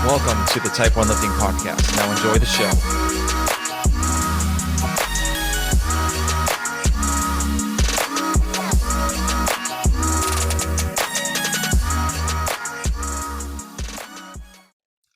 Welcome to the Type 1 Lifting Podcast. Now enjoy the show.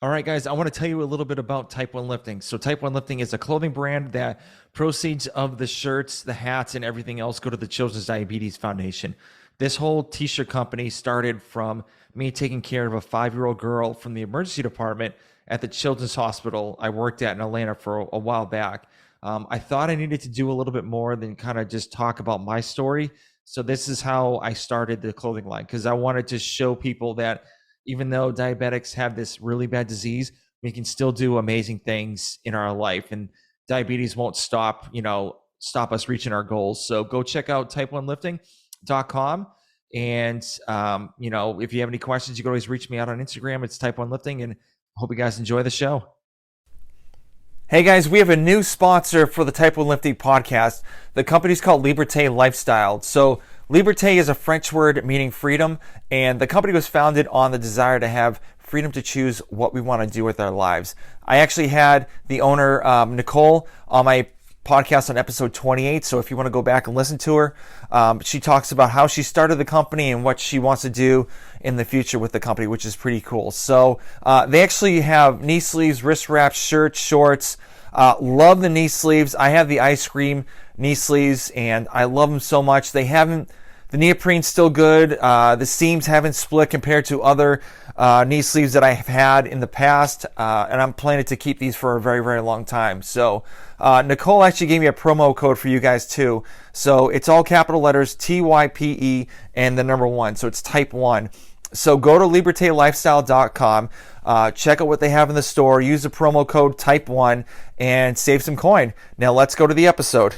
All right, guys, I want to tell you a little bit about Type 1 Lifting. So Type 1 Lifting is a clothing brand that proceeds of the shirts, the hats, and everything else go to the Children's Diabetes Foundation. This whole t-shirt company started from me taking care of a 5-year-old girl from the emergency department at the Children's Hospital I worked at in Atlanta for a while back. I thought I needed to do a little bit more than kind of just talk about my story. So this is how I started the clothing line, because I wanted to show people that even though diabetics have this really bad disease, we can still do amazing things in our life, and diabetes won't stop us reaching our goals. So go check out type1lifting.com. And, if you have any questions, you can always reach me out on Instagram. It's Type 1 Lifting, and hope you guys enjoy the show. Hey guys, we have a new sponsor for the Type 1 Lifting podcast. The company's called Liberté Lifestyle. So Liberté is a French word meaning freedom, and the company was founded on the desire to have freedom to choose what we want to do with our lives. I actually had the owner, Nicole, on my podcast on episode 28. So if you want to go back and listen to her, she talks about how she started the company and what she wants to do in the future with the company, which is pretty cool. So they actually have knee sleeves, wrist wraps, shirts, shorts. Love the knee sleeves. I have the ice cream knee sleeves and I love them so much. The neoprene's still good. The seams haven't split compared to other knee sleeves that I have had in the past. And I'm planning to keep these for a very, very long time. So Nicole actually gave me a promo code for you guys too. So it's all capital letters, TYPE and the number 1. So it's Type 1. So go to libertelifestyle.com, check out what they have in the store, use the promo code Type 1 and save some coin. Now let's go to the episode.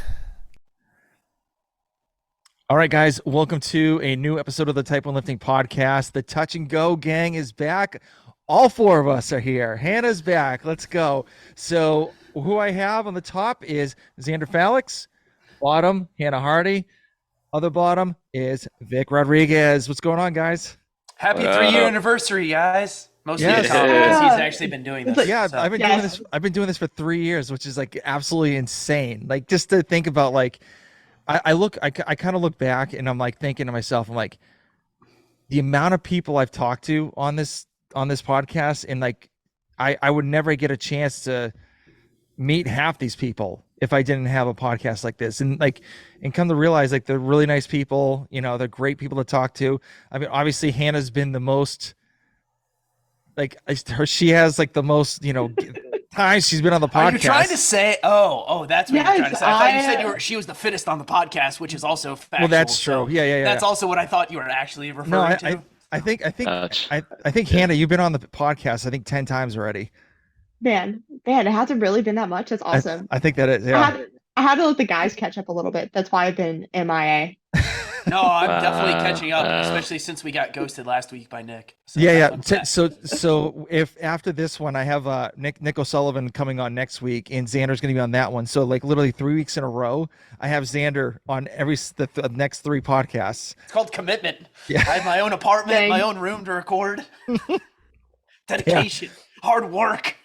All right, guys, welcome to a new episode of the Type 1 Lifting Podcast. The Touch and Go gang is back. All 4 of us are here. Hannah's back. Let's go. So who I have on the top is Xander Falix. Bottom, Hannah Hardy. Other bottom is Vic Rodriguez. What's going on, guys? Happy 3-year anniversary, guys. Most of the time, because he's actually been doing this. Yeah, so. I've been doing this for 3 years, which is like absolutely insane. Like just to think about, like, I kind of look back and I'm like thinking to myself, I'm like, the amount of people I've talked to on this podcast, and like I would never get a chance to meet half these people if I didn't have a podcast like this, and come to realize, like, they're really nice people, they're great people to talk to. I mean, obviously Hannah's been the most, like, she has like the most, times she's been on the podcast. Are you trying to say? Oh, that's what you're trying to say. I thought you said she was the fittest on the podcast, which is also factual. Well, that's true. So yeah. That's also what I thought you were actually referring to. I think Hannah, you've been on the podcast, I think 10 times already. Man, it hasn't really been that much. That's awesome. I think that it. Yeah. I had to let the guys catch up a little bit. That's why I've been MIA. No, I'm definitely catching up, especially since we got ghosted last week by Nick. So So if after this one, I have Nick O'Sullivan coming on next week, and Xander's going to be on that one. So like literally 3 weeks in a row, I have Xander on the next 3 podcasts. It's called commitment. Yeah. I have my own apartment, my own room to record. Dedication, hard work.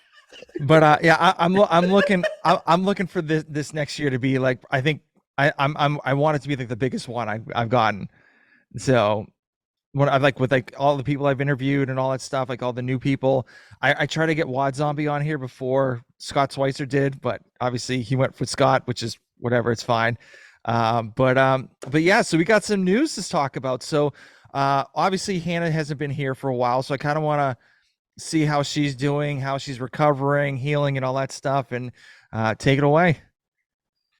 But I'm looking for this next year to be like, I think I want it to be like the biggest one I've gotten. So when I with all the people I've interviewed and all that stuff, like all the new people, I try to get Wad Zombie on here before Scott Schweitzer did, but obviously he went for Scott, which is whatever, it's fine. But yeah, so we got some news to talk about. So obviously Hannah hasn't been here for a while, so I kind of want to see how she's doing, how she's recovering, healing, and all that stuff, and take it away.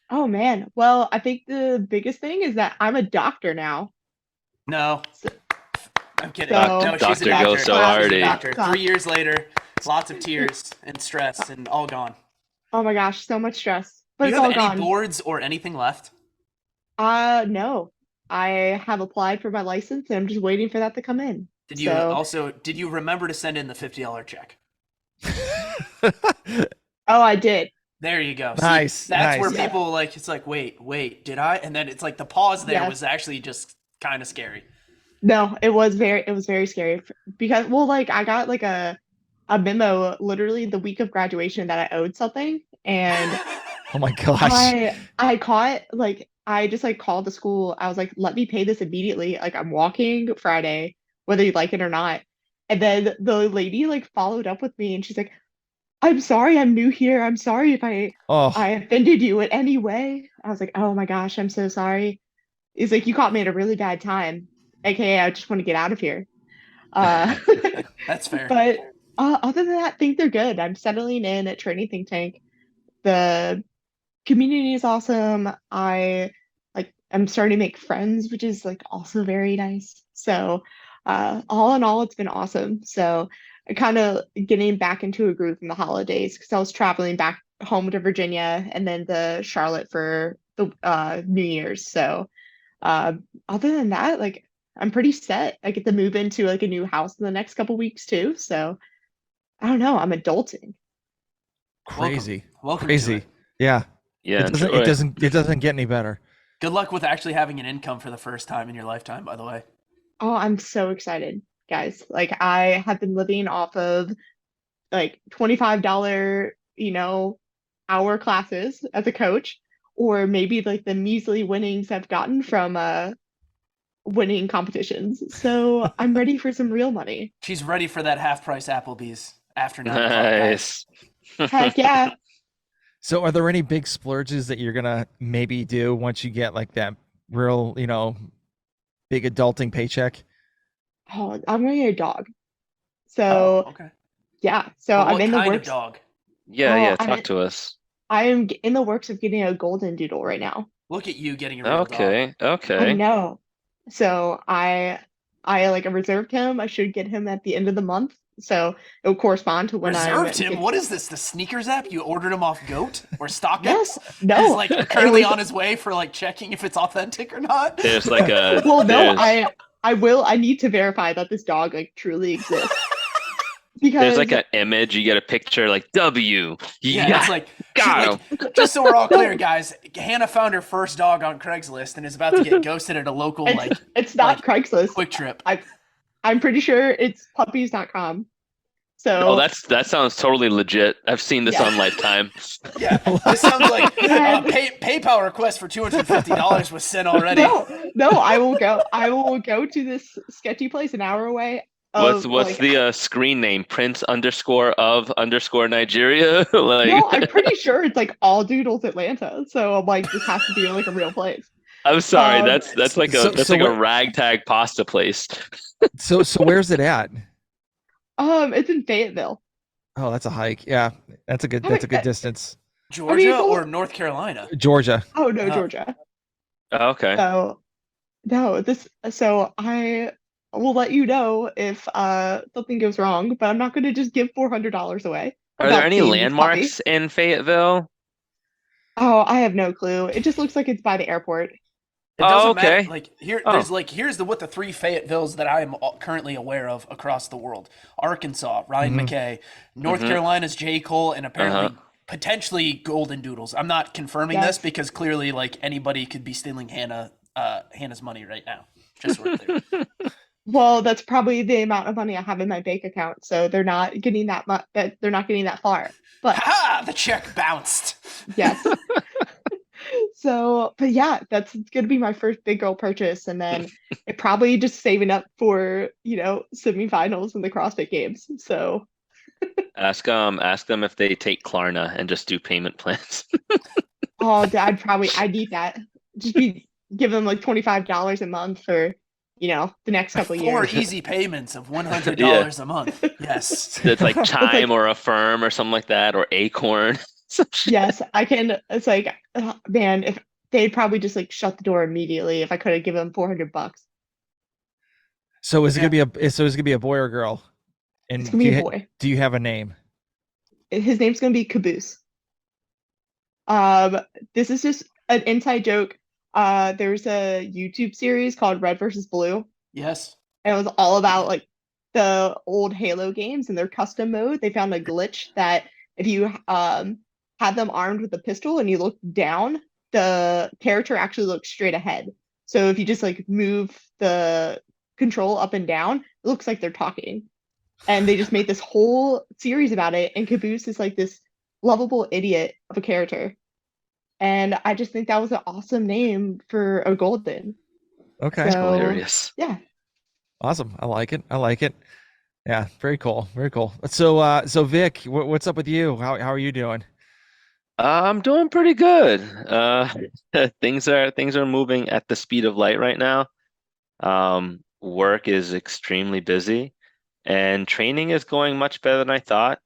Oh man, well, I think the biggest thing is that I'm a doctor now. No, I'm kidding. So, no, doctor she's a doctor. goes so hardy. Doctor. 3 years later, lots of tears and stress, and all gone. Oh my gosh, so much stress, but Do you it's all have any gone. boards or anything left? No, I have applied for my license and I'm just waiting for that to come in. Did you remember to send in the $50 check? Oh, I did. There you go. Nice. See, that's nice. where people it's like, wait, did I? And then it's like the pause there Yes. was actually just kind of scary. No, it was very scary because, well, like I got like a a memo literally the week of graduation that I owed something, and Oh my gosh. I caught like I just like called the school. I was like, let me pay this immediately. Like I'm walking Friday, whether you like it or not. And then the lady like followed up with me and she's like, I'm sorry, I'm new here. I'm sorry if I Oh, offended you in any way. I was like, oh my gosh, I'm so sorry. He's like, you caught me at a really bad time. AKA, I just want to get out of here. Uh, That's fair. but other than that, I think they're good. I'm settling in at Training Think Tank. The community is awesome. I'm starting to make friends, which is like also very nice. So all in all, it's been awesome. So I kind of getting back into a groove in the holidays because I was traveling back home to Virginia and then to Charlotte for the New Year's. So uh, other than that, like I'm pretty set. I get to move into like a new house in the next couple weeks too. So I don't know. I'm adulting. Welcome. crazy. Welcome to it. Crazy. Yeah. Yeah, It doesn't get any better. Good luck with actually having an income for the first time in your lifetime, by the way. Oh, I'm so excited, guys. Like I have been living off of like $25, hour classes as a coach, or maybe like the measly winnings I've gotten from winning competitions. So I'm ready for some real money. She's ready for that half price Applebee's after 9 o'clock, guys. nice. Heck yeah. So are there any big splurges that you're gonna maybe do once you get like that real, big adulting paycheck? Oh, I'm gonna get a dog. Oh, So okay. yeah. So But I'm what in the kind of works. dog? Yeah, Oh, yeah. Talk to us. I am in the works of getting a golden doodle right now. Look at you getting a real dog. Okay, I okay. know. So I like I reserved him. I should get him at the end of the month. So it will correspond to when I'm Reserved him? What is this? The sneakers app? You ordered him off Goat or yes, StockX? He's no. like It currently was on his way for like checking if it's authentic or not. There's like a well, no, there's I need to verify that this dog like truly exists. there's Because like an image. You get a picture like W. Yeah, it's Yeah, like got him. just so we're all clear, no, guys. Hannah found her first dog on Craigslist and is about to get ghosted at a local it's not Craigslist. Quick Trip. I'm pretty sure it's puppies.com. Oh, So that sounds totally legit. I've seen this yeah. on Lifetime. Yeah, this sounds like And PayPal request for $250 was sent already. no, I will go to this sketchy place an hour away What's of what's like the screen name? Prince underscore of underscore Nigeria. Like, no, I'm pretty sure it's like all doodles Atlanta. So I'm like, this has to be like a real place. I'm sorry. Um, That's like a So that's so like a where ragtag pasta place. so where's it at? it's in Fayetteville. Oh, that's a hike. Yeah. I That's mean, a good distance. Georgia it's a or little, North Carolina? Georgia. oh no, Oh, Georgia. Oh, okay. So no, so I will let you know if something goes wrong, but I'm not gonna just give $400 away Are there about any seeing this puppy. landmarks in Fayetteville? Oh, I have no clue. It just looks like it's by the airport. it Oh, doesn't matter. okay. Like here, Oh, there's like here's what the three Fayettevilles that I am currently aware of across the world: Arkansas, Ryan Hmm. McKay; North mm-hmm. Carolina's J. Cole, and Uh-huh. apparently potentially Golden Doodles. I'm not confirming this Yes. because clearly, like anybody could be stealing Hannah's money right now. Just so we're clear. Well, that's probably the amount of money I have in my bank account, so they're not getting that much. That they're not getting that far. But Ha! The check bounced. yes. So, but yeah, that's gonna be my first big girl purchase, and then it probably just saving up for semifinals in the CrossFit Games. So, Ask them if they take Klarna and just do payment plans. oh, I need that. Just be give them like $25 a month for the next couple of Four years. easy payments of $100 Yeah, a month. Yes. it's like It's Chime like or Affirm or something like that, or Acorn. Some shit. yes, I can. It's like man, if they'd probably just like shut the door immediately if I could have given them $400. So Yeah. is it gonna be a boy or girl? It's And gonna be a boy. do you have a name? His name's gonna be Caboose. Um, this is just an inside joke. There's a YouTube series called Red versus Blue, Yes. and it was all about like the old Halo games and their custom mode. They found a glitch that if you had them armed with a pistol and you look down, the character actually looks straight ahead. So if you just like move the control up and down, it looks like they're talking. And they just made this whole series about it. And Caboose is like this lovable idiot of a character. And I just think that was an awesome name for a golden. Okay. It's So hilarious. yeah. Awesome. I like it. I like it. Yeah, very cool. Very cool. So Vic, what's up with you? How are you doing? I'm doing pretty good. Things are moving at the speed of light right now. Work is extremely busy, and training is going much better than I thought.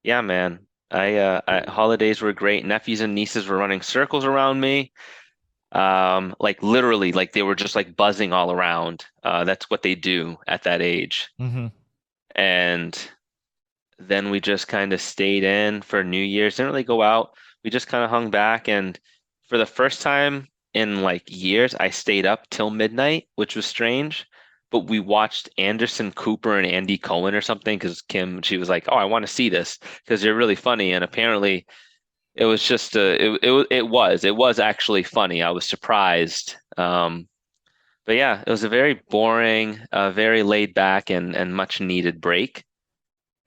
Yeah, man. Holidays were great. Nephews and nieces were running circles around me. Like literally, like they were just like buzzing all around. That's what they do at that age. Mm-hmm. And then we just kind of stayed in for New Year's. Didn't really go out. We just kind of hung back. And for the first time in like years, I stayed up till midnight, which was strange. But we watched Anderson Cooper and Andy Cohen or something because she was like, "Oh, I want to see this because they're really funny." And apparently, it was just it was actually funny. I was surprised. But yeah, it was a very boring, very laid back and much needed break.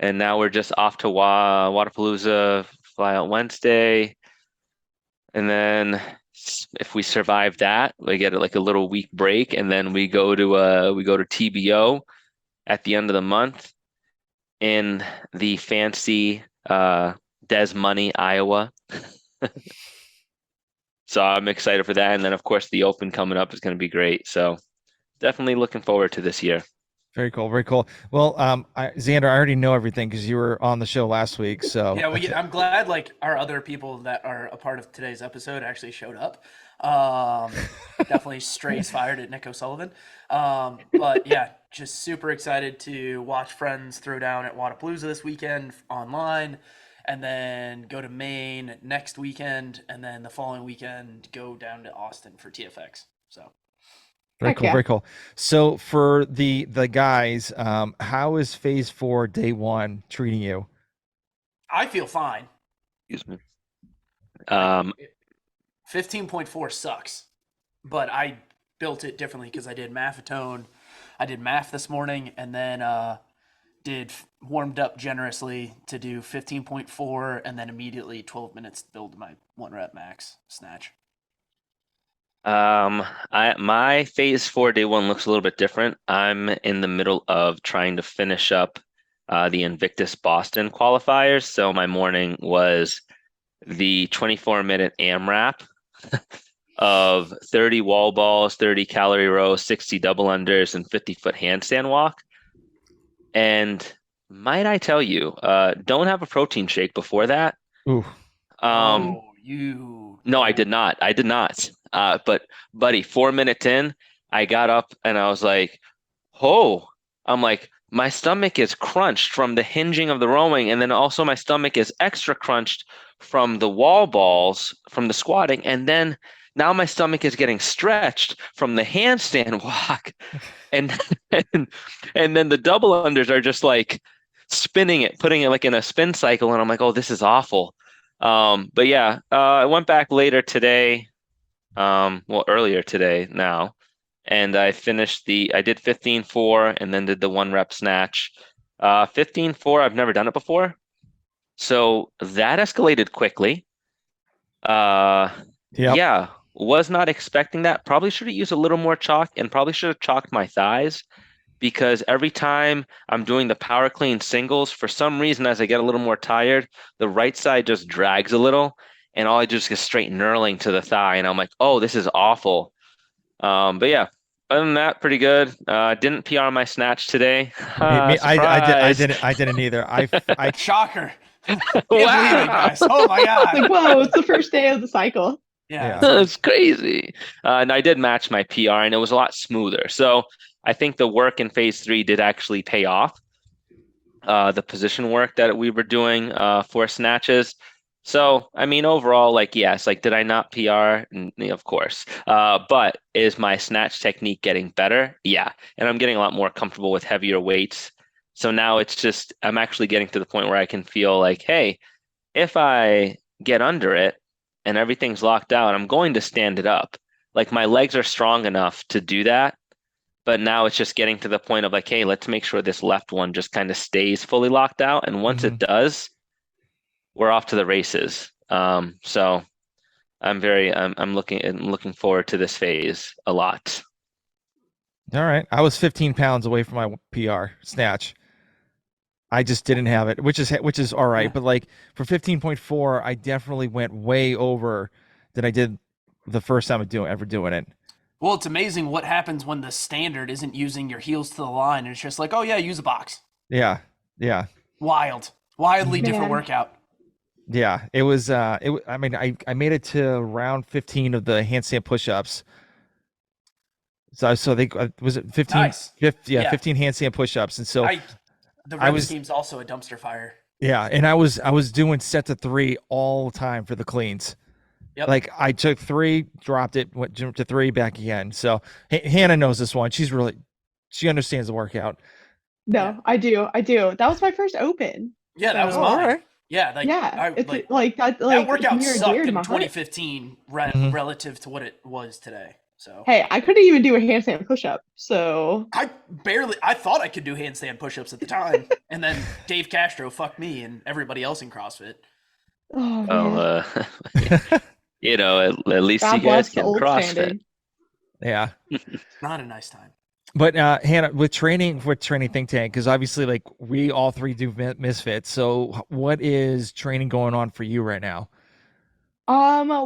And now we're just off to Wadapalooza, fly out Wednesday, and then if we survive that, we get like a little week break, and then we go to TBO at the end of the month in the fancy Des Moines, Iowa. So I'm excited for that, and then of course the Open coming up is going to be great. So definitely looking forward to this year. Very cool. Very cool. Well, Xander, I already know everything because you were on the show last week. So Yeah, I'm glad like our other people that are a part of today's episode actually showed up. Definitely strays fired at Nick O'Sullivan. But yeah, just super excited to watch friends throw down at Wadapalooza this weekend online, and then go to Maine next weekend, and then the following weekend go down to Austin for TFX. So very Heck cool. yeah. Very cool. So for the guys, how is phase 4 day one treating you? I feel fine. Excuse me. Like Um, 15.4 sucks, but I built it differently because I did maffetone. I did math this morning, and then did warmed up generously to do 15.4, and then immediately 12 minutes to build my 1 rep max snatch. my phase 4 day one looks a little bit different. I'm in the middle of trying to finish up the Invictus Boston qualifiers. So my morning was the 24-minute AMRAP of 30 wall balls, 30 calorie rows, 60 double unders, and 50-foot handstand walk. And might I tell you, don't have a protein shake before that. Ooh. Um, You no, I did not. I did not. But buddy, 4 minutes in, I got up and I was like, oh, I'm like, my stomach is crunched from the hinging of the rowing, and then also my stomach is extra crunched from the wall balls, from the squatting, and then now my stomach is getting stretched from the handstand walk, and and, and then the double unders are just like spinning it, putting it like in a spin cycle, and I'm like, oh, this is awful. But yeah, I went back later today, well, earlier today now, and I did 15.4 and then did the 1 rep snatch. 15.4, I've never done it before. So that escalated quickly. Uh, Yep. yeah, was not expecting that. Probably should have used a little more chalk and probably should have chalked my thighs because every time I'm doing the power clean singles, for some reason, as I get a little more tired, the right side just drags a little and all I do is get straight knurling to the thigh. And I'm like, oh, this is awful. But yeah, other than that, pretty good. Didn't PR my snatch today. Surprise. I didn't either. I shocker. Can't believe Wow. it, guys. Oh my god. Like, whoa, it's the first day of the cycle. Yeah. That's crazy. And I did match my PR and it was a lot smoother. So I think the work in phase 3 did actually pay off. The position work that we were doing for snatches. So, I mean, overall, like, yes, like, did I not PR? Of course. But is my snatch technique getting better? Yeah. And I'm getting a lot more comfortable with heavier weights. So now it's just, I'm actually getting to the point where I can feel like, hey, if I get under it and everything's locked out, I'm going to stand it up. Like, my legs are strong enough to do that. But now it's just getting to the point of like, hey, let's make sure this left one just kind of stays fully locked out. And once it does, we're off to the races. So I'm looking forward to this phase a lot. All right. I was 15 pounds away from my PR snatch. I just didn't have it, which is all right. Yeah. But like for 15.4, I definitely went way over than I did the first time ever doing it. Well, it's amazing what happens when the standard isn't using your heels to the line and it's just like, oh yeah, use a box. Yeah. Yeah. Wildly different Man. workout. Yeah. It was I mean, I made it to round 15 of the handstand push-ups. So they was it 15 Nice. 15 handstand push-ups. And so The I rep was- scheme's also a dumpster fire. yeah, and I was doing sets of 3 all the time for the cleans. Yep. Like I took 3, dropped it, went to 3, back again. So Hannah knows this one. She understands the workout. No, Yeah. I do. That was my first open. Yeah, that was So- mine. all right. Yeah, like Yeah, it's like like that. that Like workout near and sucked dear to in my heart. 2015 Mhm. relative to what it was today. So Hey, I couldn't even do a handstand push-up. So I thought I could do handstand push-ups at the time, and then Dave Castro fucked me and everybody else in CrossFit. oh man. Well, at least God you bless guys the can old CrossFit. standard. Yeah. Not a nice time. But Hannah, with training Think Tank, because obviously like we all 3 do misfits. So what is training going on for you right now?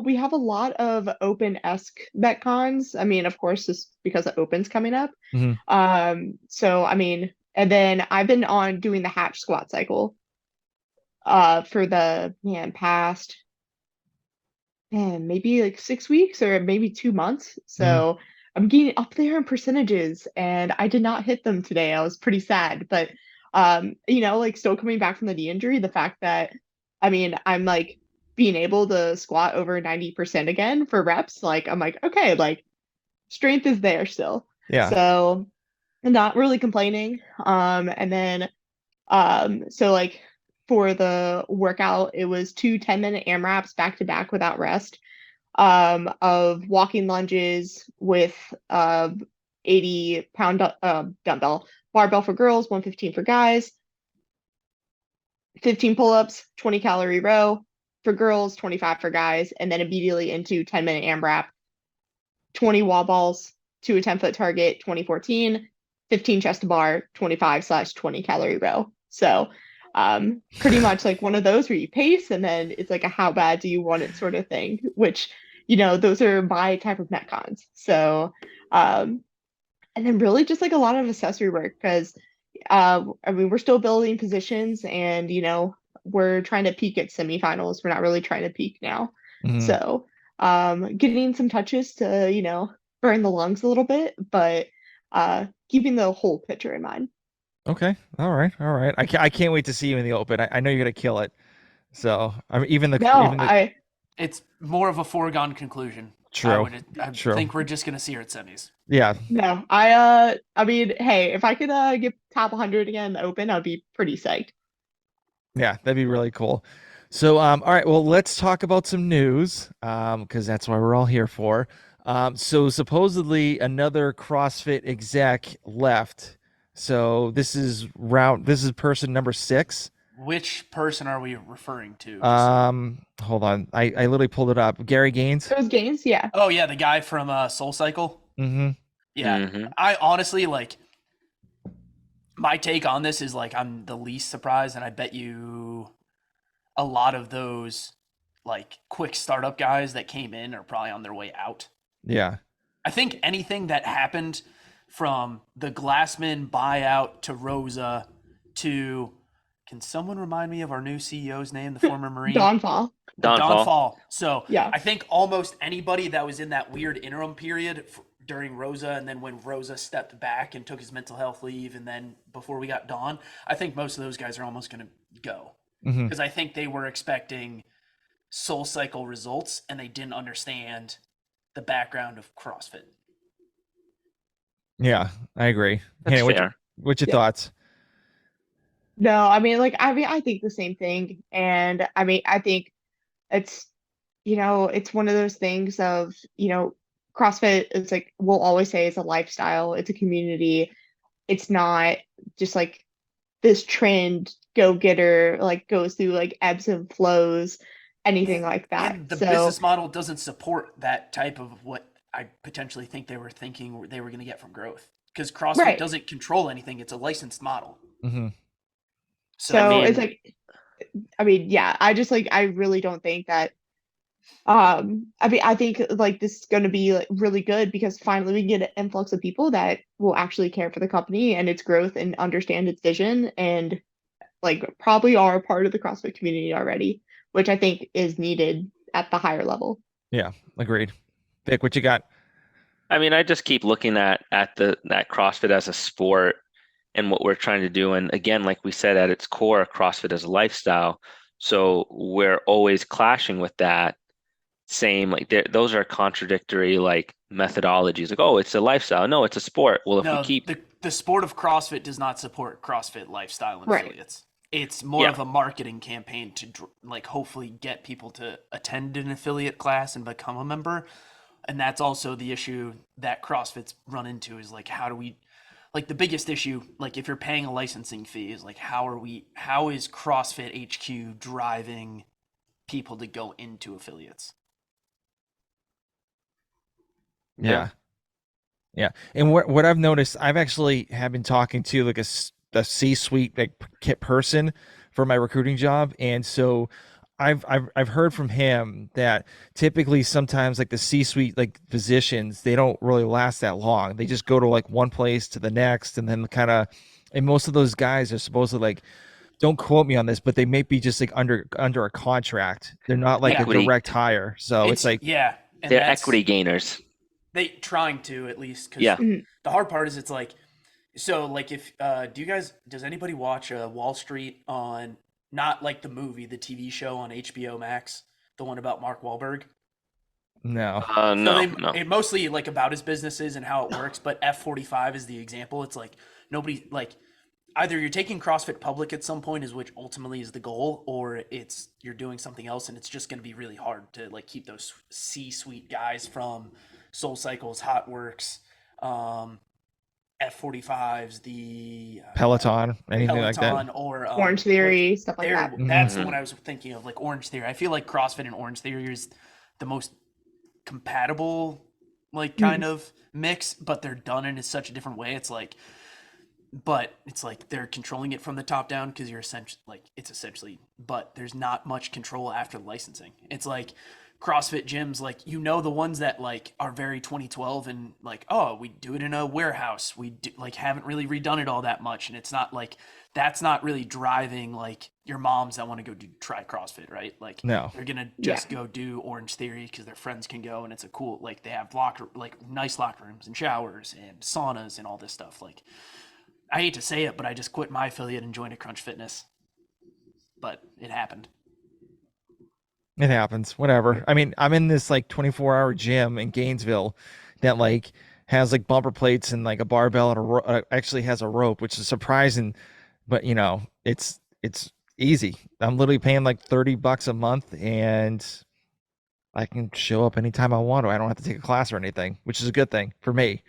We have a lot of open-esque metcons. I mean, of course, just because the open's coming up. Mhm. So I mean, and then I've been on doing the hatch squat cycle for the past maybe like 6 weeks or maybe 2 months. So I'm getting up there in percentages, and I did not hit them today. I was pretty sad, but like still coming back from the knee injury, the fact that I mean, I'm like being able to squat over 90% again for reps, like I'm like, okay, like strength is there still. Yeah. So I'm not really complaining. And then so like for the workout, it was 2 10-minute AMRAPs back to back without rest, of walking lunges with 80-pound dumbbell, barbell for girls, 115 for guys, 15 pull-ups, 20-calorie row for girls, 25 for guys, and then immediately into 10-minute AMRAP, 20 wall balls to a 10-foot target, 2014, 15 chest to bar, 25/20 calorie row. So pretty much like one of those where you pace, and then it's like a how bad do you want it sort of thing, which those are my type of metcons. So and then really just like a lot of accessory work, because I mean, we're still building positions, and we're trying to peak at semifinals. We're not really trying to peak now. Mhm. So getting some touches to burn the lungs a little bit, but keeping the whole picture in mind. Okay. All right. I can't wait to see you in the open. I know you're gonna kill it. So I mean, even the It's more of a foregone conclusion. True. I True. think we're just gonna see her at semis. yeah. No, I mean, hey, if I could get top 100 again in the open, I'd be pretty psyched. Yeah, that'd be really cool. So, all right, well, let's talk about some news, because that's why we're all here for. So supposedly another CrossFit exec left. So this is person number 6. Which person are we referring to? Hold on, I literally pulled it up. Gary Gaines. Those games, yeah. Oh yeah, the guy from Soul Cycle. Mm-hmm. Yeah, Mhm. I honestly like. My take on this is like I'm the least surprised, and I bet you a lot of those like quick startup guys that came in are probably on their way out. Yeah. I think anything that happened from the Glassman buyout to Rosa to, can someone remind me of our new CEO's name, the former Marine? Dawnfall. Dawnfall. So Yeah. I think almost anybody that was in that weird interim period during Rosa, and then when Rosa stepped back and took his mental health leave, and then before we got Dawn, I think most of those guys are almost going to go. Mhm. Because I think they were expecting Soul Cycle results, and they didn't understand the background of CrossFit. Yeah, I agree. That's Hannah, fair. what's your Yeah. thoughts? No, I mean, I think the same thing. And I mean, I think it's, it's one of those things of, CrossFit is like we'll always say it's a lifestyle, it's a community. It's not just like this trend go getter like goes through like ebbs and flows, anything like that. And the So business model doesn't support that type of what I potentially think they were thinking they were going to get from growth. Because CrossFit right. doesn't control anything; it's a licensed model. Hmm. I So So it's mean, like I mean, yeah, I just like I really don't think that I mean I think like this is gonna be like really good because finally we can get an influx of people that will actually care for the company and its growth and understand its vision and like probably are a part of the CrossFit community already, which I think is needed at the higher level. Yeah, agreed. Vic, what you got? I mean, I just keep looking at the that CrossFit as a sport and what we're trying to do. And again, like we said, at its core, CrossFit is a lifestyle. So we're always clashing with that same like those are contradictory like methodologies. Like, oh, it's a lifestyle. No, it's a sport. Well, if we no, keep the sport of CrossFit does not support CrossFit lifestyle and Right. affiliates. It's more yeah, of a marketing campaign to like hopefully get people to attend an affiliate class and become a member. And that's also the issue that CrossFit's run into is like how do we like the biggest issue like if you're paying a licensing fee is like how is CrossFit HQ driving people to go into affiliates? yeah. Yeah. Yeah. And what I've noticed, I've actually have been talking to like a C-suite like person for my recruiting job, and so I've heard from him that typically sometimes like the C-suite like positions, they don't really last that long. They just go to like one place to the next, and then kind of, and most of those guys are supposed to like, don't quote me on this, but they may be just like under a contract. They're not like a Yeah, Equity, direct hire. So it's it's like, yeah, and they're that's equity gainers. they trying to at least because Yeah. Mhm. the hard part is it's like so like if do you guys does anybody watch Wall Street on not like the movie the TV show on HBO Max the one about Mark Wahlberg. no. So No, they no. it mostly like about his businesses and how it works, but F45 is the example. It's like nobody like either you're taking CrossFit public at some point is which ultimately is the goal, or it's you're doing something else and it's just going to be really hard to like keep those C-suite guys from Soul Cycles, Hot Works, um, F45s, the Peloton, anything like that. Peloton, or Orange what Theory, stuff like there that. that's the Hmm. one I was thinking of, like Orange Theory. I feel like CrossFit and Orange Theory is the most compatible like kind Mhm. of mix, but they're done in such a different way. It's like but it's like they're controlling it from the top down because you're essentially like it's essentially but there's not much control after the licensing. It's like CrossFit gyms, like the ones that like are very 2012 and like oh we do it in a warehouse, we do, like haven't really redone it all that much, and it's not like that's not really driving like your moms that want to go try CrossFit, right? Like No. they're gonna Yeah. just go do Orange Theory because their friends can go and it's a cool like they have locker like nice locker rooms and showers and saunas and all this stuff. Like I hate to say it, but I just quit my affiliate and joined a Crunch Fitness. But it happened. It happens. Whatever. I mean, I'm in this like 24-hour gym in Gainesville that like has like bumper plates and like a barbell and actually has a rope, which is surprising, but it's easy. I'm literally paying like $30 a month and I can show up anytime I want to. I don't have to take a class or anything, which is a good thing for me.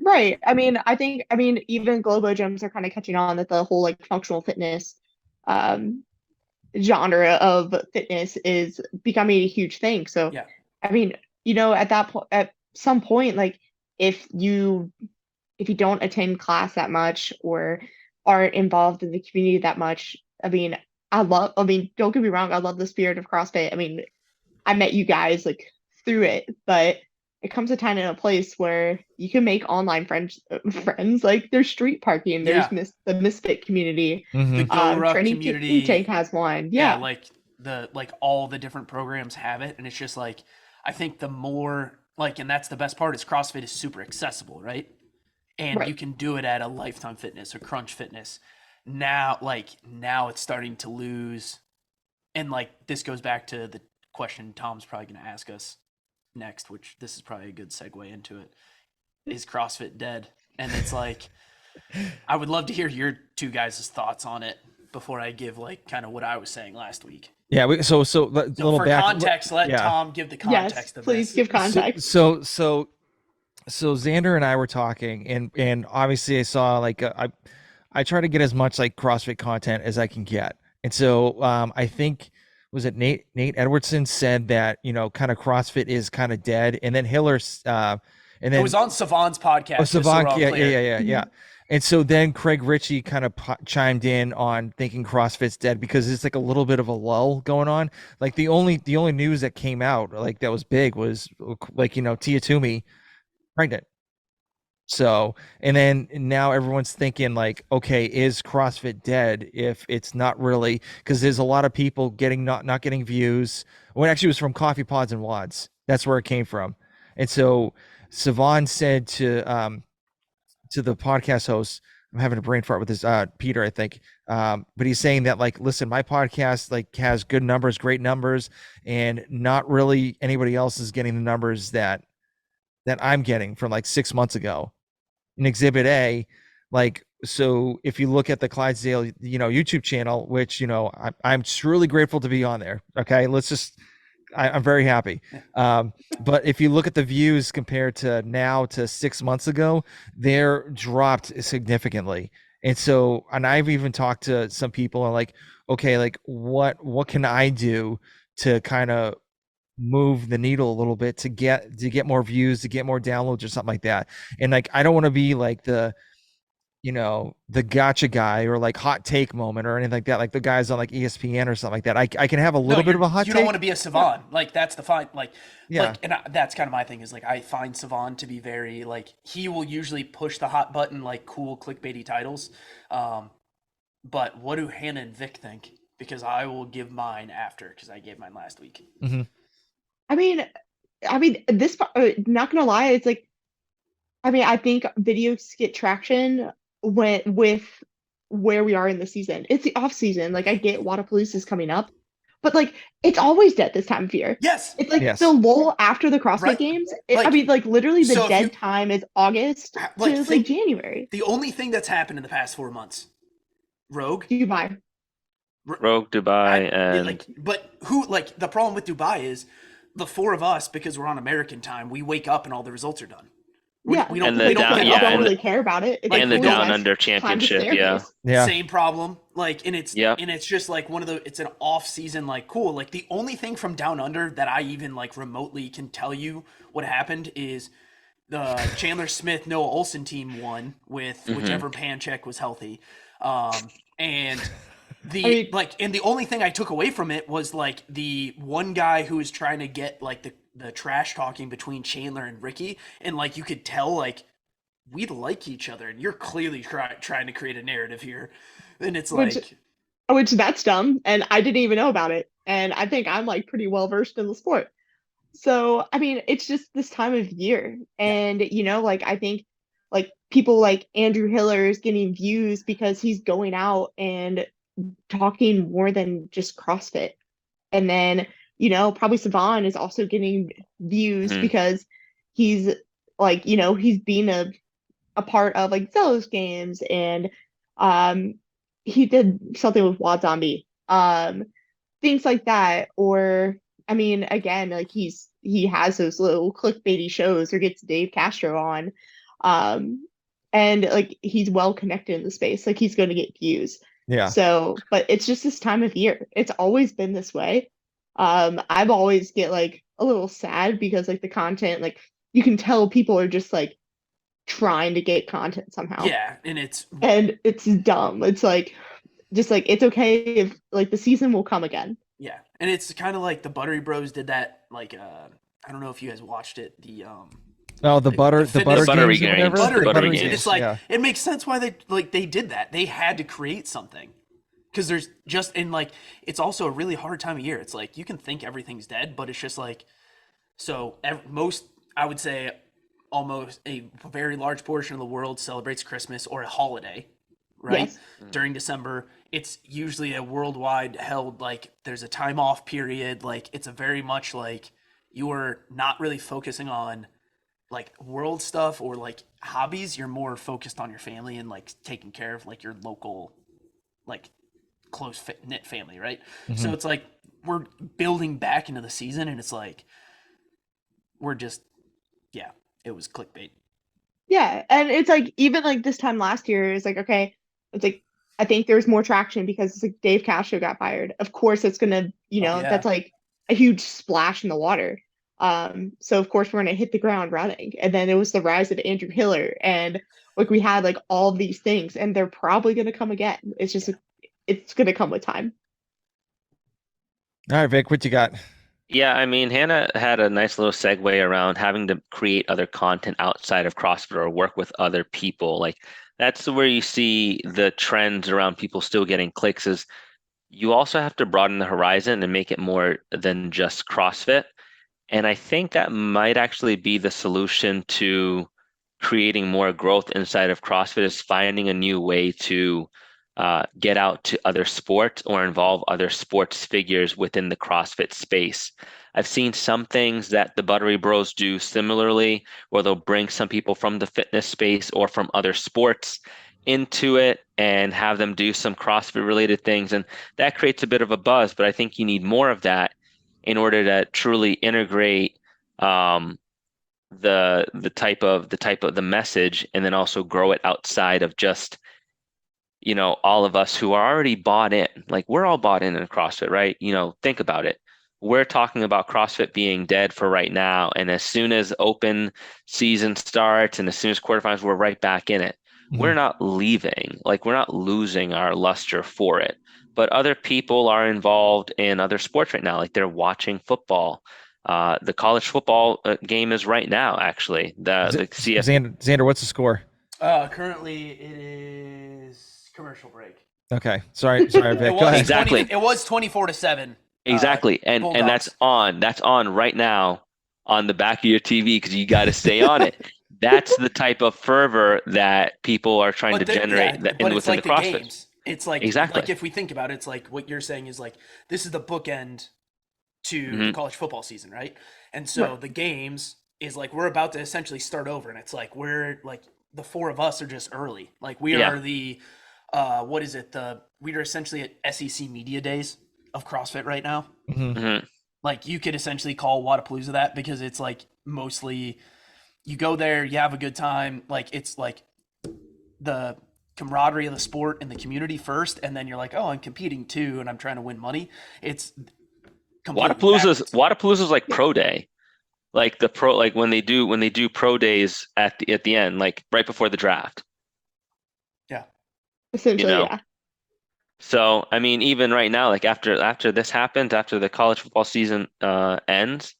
Right. I mean even Globo gyms are kind of catching on that the whole like functional fitness um genre of fitness is becoming a huge thing. So, Yeah. I mean, at that point, at some point, like if you don't attend class that much or aren't involved in the community that much, I mean, don't get me wrong, I love the spirit of CrossFit. I mean, I met you guys like through it, but it comes a time and a place where you can make online friends. Like there's street parking, there's Yeah. the misfit community. The Hmm. Go Ruck Training Tank community. has one. Yeah, Yeah, like the like all the different programs have it. And it's just like I think the more like and that's the best part is CrossFit is super accessible, right? And right. you can do it at a Lifetime Fitness or Crunch Fitness. Now it's starting to lose and like this goes back to the question Tom's probably gonna ask us next, which this is probably a good segue into it. Is CrossFit dead? And it's like I would love to hear your two guys' thoughts on it before I give like kind of what I was saying last week. Yeah. So So little for back. context, let Yeah. Tom give the Yes, context of please this. give So context. so Xander and I were talking, and obviously I saw like I try to get as much like CrossFit content as I can get, and so I think was it Nate Edwardson said that kind of CrossFit is kind of dead, and then Hiller and It then was on Savant's podcast, just so we're Savant, all clear. yeah. And so then Craig Ritchie kind of chimed in on thinking CrossFit's dead because it's like a little bit of a lull going on. Like the only news that came out like that was big was like Tia Toomey pregnant. So and then now everyone's thinking like, okay, is CrossFit dead if it's not really because there's a lot of people getting not getting views. Well, actually, it was from Coffee Pods and Wads. That's where it came from. And so Savon said to the podcast host, I'm having a brain fart with this Peter, I think. But he's saying that like, listen, my podcast like has good numbers, great numbers, and not really anybody else is getting the numbers that I'm getting from like 6 months ago. In Exhibit A, like so if you look at the Clydesdale, YouTube channel, which I'm truly grateful to be on there. Okay, let's just I'm very happy. But if you look at the views compared to now to 6 months ago, they're dropped significantly. And so, and I've even talked to some people and like, okay, like what can I do to kind of move the needle a little bit to get more views, to get more downloads or something like that. And like I don't want to be like the gotcha guy or like hot take moment or anything like that, like the guys on like ESPN or something like that. I can have a little bit of a hot You take. don't want to be a Savant. Like that's the fine. Yeah. And that's kind of my thing is like I find Savant to be very like he will usually push the hot button like cool clickbaity titles. But what do Hannah and Vic think? Because I will give mine after because I gave mine last week. Mm-hmm. I mean, this not gonna lie, it's like, I think videos get traction with where we are in the season. It's the off season. Like I get Wadapalooza is coming up, but like it's always dead this time of year. Yes. It's like Yes. the lull after the CrossFit Right. games. Like, Like literally the so if dead you- time is August Like, to think- like January. The only thing that's happened in the past 4 months, Rogue, Dubai. Rogue, Dubai, and like, but who like the problem with Dubai is the four of us because we're on American time. We wake up and all the results are done. Yeah, we don't. And the We don't. down- I yeah, don't and really care about it. It's and the like, Down guys, Under climb the Championship, yeah. staircase. Yeah. Same problem. Like, and it's Yep. and it's just like one of the. It's an off season. Like, cool. Like the only thing from Down Under that I even like remotely can tell you what happened is the Chandler Smith Noah Olsen team won with whichever pan check was healthy, and. And the only thing I took away from it was like the one guy who was trying to get like the trash talking between Chandler and Ricky, and like you could tell like we like each other, and you're clearly trying to create a narrative here, and it's like which that's dumb, and I didn't even know about it, and I think I'm like pretty well versed in the sport. So I mean, it's just this time of year, and like I think like people like Andrew Hiller is getting views because he's going out and talking more than just CrossFit. And then, probably Savan is also getting views because he's like, he's been a part of like Zelos games and he did something with Wad Zombie. Things like that. Or I mean, again, like he has those little clickbaity shows or gets Dave Castro on. And like he's well connected in the space. Like he's gonna get views. Yeah. So, but it's just this time of year. It's always been this way. I've always get like a little sad because like the content, like you can tell people are just like trying to get content somehow. yeah, and it's dumb. It's like just like it's okay if like the season will come again. yeah, and it's kind of like the Buttery Bros did that. Like I don't know if you guys watched it. The Oh, the butter Buttery games or games. whatever? Buttery The Buttery games. games. And it's like yeah. it makes sense why they did that. They had to create something because there's just and like it's also a really hard time of year. It's like you can think everything's dead, but it's just like so most I would say almost a very large portion of the world celebrates Christmas or a holiday, right? Yes. During December, it's usually a worldwide held like there's a time off period. Like it's a very much like you are not really focusing on like world stuff or like hobbies. You're more focused on your family and like taking care of like your local like close knit family, right? So it's like we're building back into the season, and it's like we're just it was clickbait. Yeah, and it's like even like this time last year, it's like okay, it's like I think there's more traction because it's like Dave Castro got fired. Of course, it's gonna, Oh yeah, that's like a huge splash in the water. So of course we're gonna hit the ground running. And then it was the rise of Andrew Hiller, and like we had like all of these things, and they're probably gonna come again. It's just it's gonna come with time. All right, Vic, what you got? Yeah, I mean, Hannah had a nice little segue around having to create other content outside of CrossFit or work with other people. Like that's where you see the trends around people still getting clicks is you also have to broaden the horizon and make it more than just CrossFit. And I think that might actually be the solution to creating more growth inside of CrossFit is finding a new way to get out to other sports or involve other sports figures within the CrossFit space. I've seen some things that the Buttery Bros do similarly, where they'll bring some people from the fitness space or from other sports into it and have them do some CrossFit related things. And that creates a bit of a buzz, but I think you need more of that in order to truly integrate the type of the message and then also grow it outside of just all of us who are already bought in. Like we're all bought in CrossFit, right? Think about it. We're talking about CrossFit being dead for right now, and as soon as open season starts and as soon as quarterfinals, we're right back in it. We're not leaving, like we're not losing our luster for it. But other people are involved in other sports right now, like they're watching football. The college football game is right now, actually. The CF. Xander, what's the score? Currently it is commercial break. Okay, sorry, Vic. Go ahead. Exactly. It was 24-7. Exactly. And that's on right now on the back of your TV because you got to stay on it. That's the type of fervor that people are trying to generate but it's within like the the CrossFit. games. It's like Exactly. like if we think about it, it's like what you're saying is like this is the bookend to Mm-hmm. the college football season, right? And so Right. the games is like we're about to essentially start over, and it's like we're like the four of us are just early. Like we Yeah. are the what is it? We are essentially at SEC Media Days of CrossFit right now. Mhm. Like you could essentially call Wadapalooza that because it's like mostly you go there, you have a good time. Like it's like the camaraderie of the sport and the community first, and then you're like, oh, I'm competing too, and I'm trying to win money. It's completely backwards. Wadapalooza's like pro day. Like the pro, like when they do pro days at the end, like right before the draft. Yeah. Essentially, know? yeah. So I mean, even right now, like after this happens, after the college football season ends,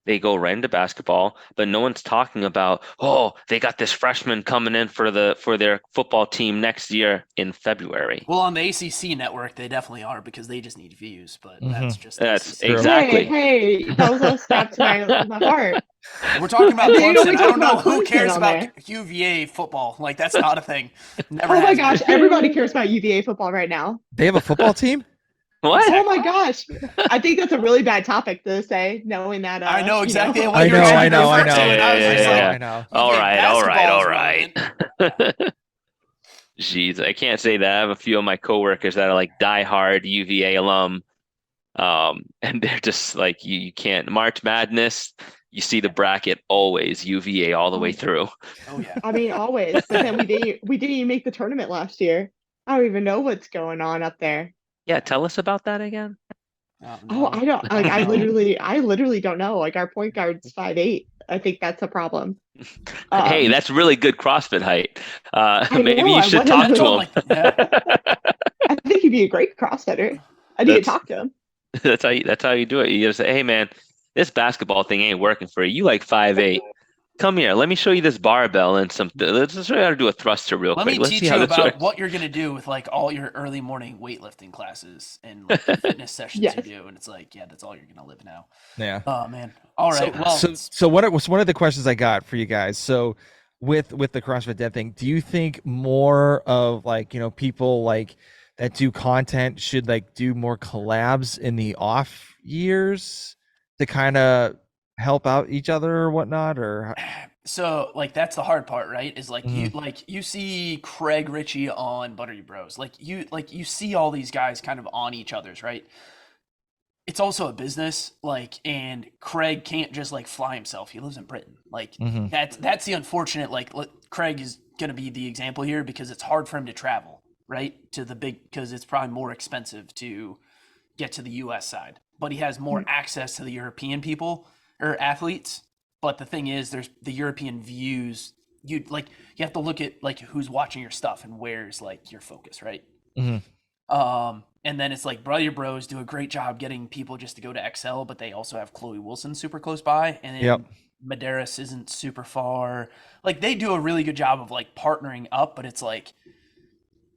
they go right into basketball, but no one's talking about, oh, they got this freshman coming in for their football team next year in February. Well, on the ACC network, they definitely are because they just need views, but that's just the That's ACC. exactly. Hey, that was a stab to my heart. We're talking about They Clemson. only I talk don't know about who Clemson cares on about there. UVA football. Like that's not a thing. Never Oh my has gosh, been. everybody cares about UVA football right now. They have a football team? What? Oh my gosh. I think that's a really bad topic to say, knowing that I know exactly you know. what I you're know, trying I to know, I refer to, know. and I was just Yeah. like, I know. All UVA right. basketball is relevant. Jeez, I can't say that. I have a few of my coworkers that are like diehard UVA alum, and they're just like you can't March Madness. You see the bracket always UVA all the way through. Oh yeah. I mean, always. But then we didn't even make the tournament last year. I don't even know what's going on up there. Yeah, tell us about that again. Oh, I don't like I literally don't know. Like our point guard's 5'8". I think that's a problem. Hey, Um that's really good CrossFit height. I Maybe know, you I should wanna- talk to I'm like, yeah. him. I think he'd be a great CrossFitter. I need to That's talk to him. that's how you do it. You just say, hey man, this basketball thing ain't working for you. You like 5'8". Come here, let me show you this barbell and some. Let's just show you how to do a thruster real Let quick. me Let's teach see how you this about works. what you're gonna do with like all your early morning weightlifting classes and like fitness sessions Yes. you do, and it's like, yeah, that's all you're gonna live now. Yeah. Oh man. All right. Well, So what was one of the questions I got for you guys? So with the CrossFit Dead thing, do you think more of like, people like that do content should like do more collabs in the off years to kind of help out each other or whatnot? Or so like that's the hard part, right? Is like Mhm. you see Craig Ritchie on Buttery Bros. Like you see all these guys kind of on each other's, right? it's also a business, like, and Craig can't just like fly himself. He lives in Britain. Like Mhm. that's the unfortunate, like Craig is going to be the example here because it's hard for him to travel, right? To the big, because it's probably more expensive to get to the US side. But he has more access to the European people or athletes. But the thing is, there's the European views. You have to look at like who's watching your stuff and where's like your focus, right? Mhm. And then it's like Brother Bros do a great job getting people just to go to XL, but they also have Chloe Wilson super close by, and Yep. then Medeiros isn't super far. Like they do a really good job of like partnering up, but it's like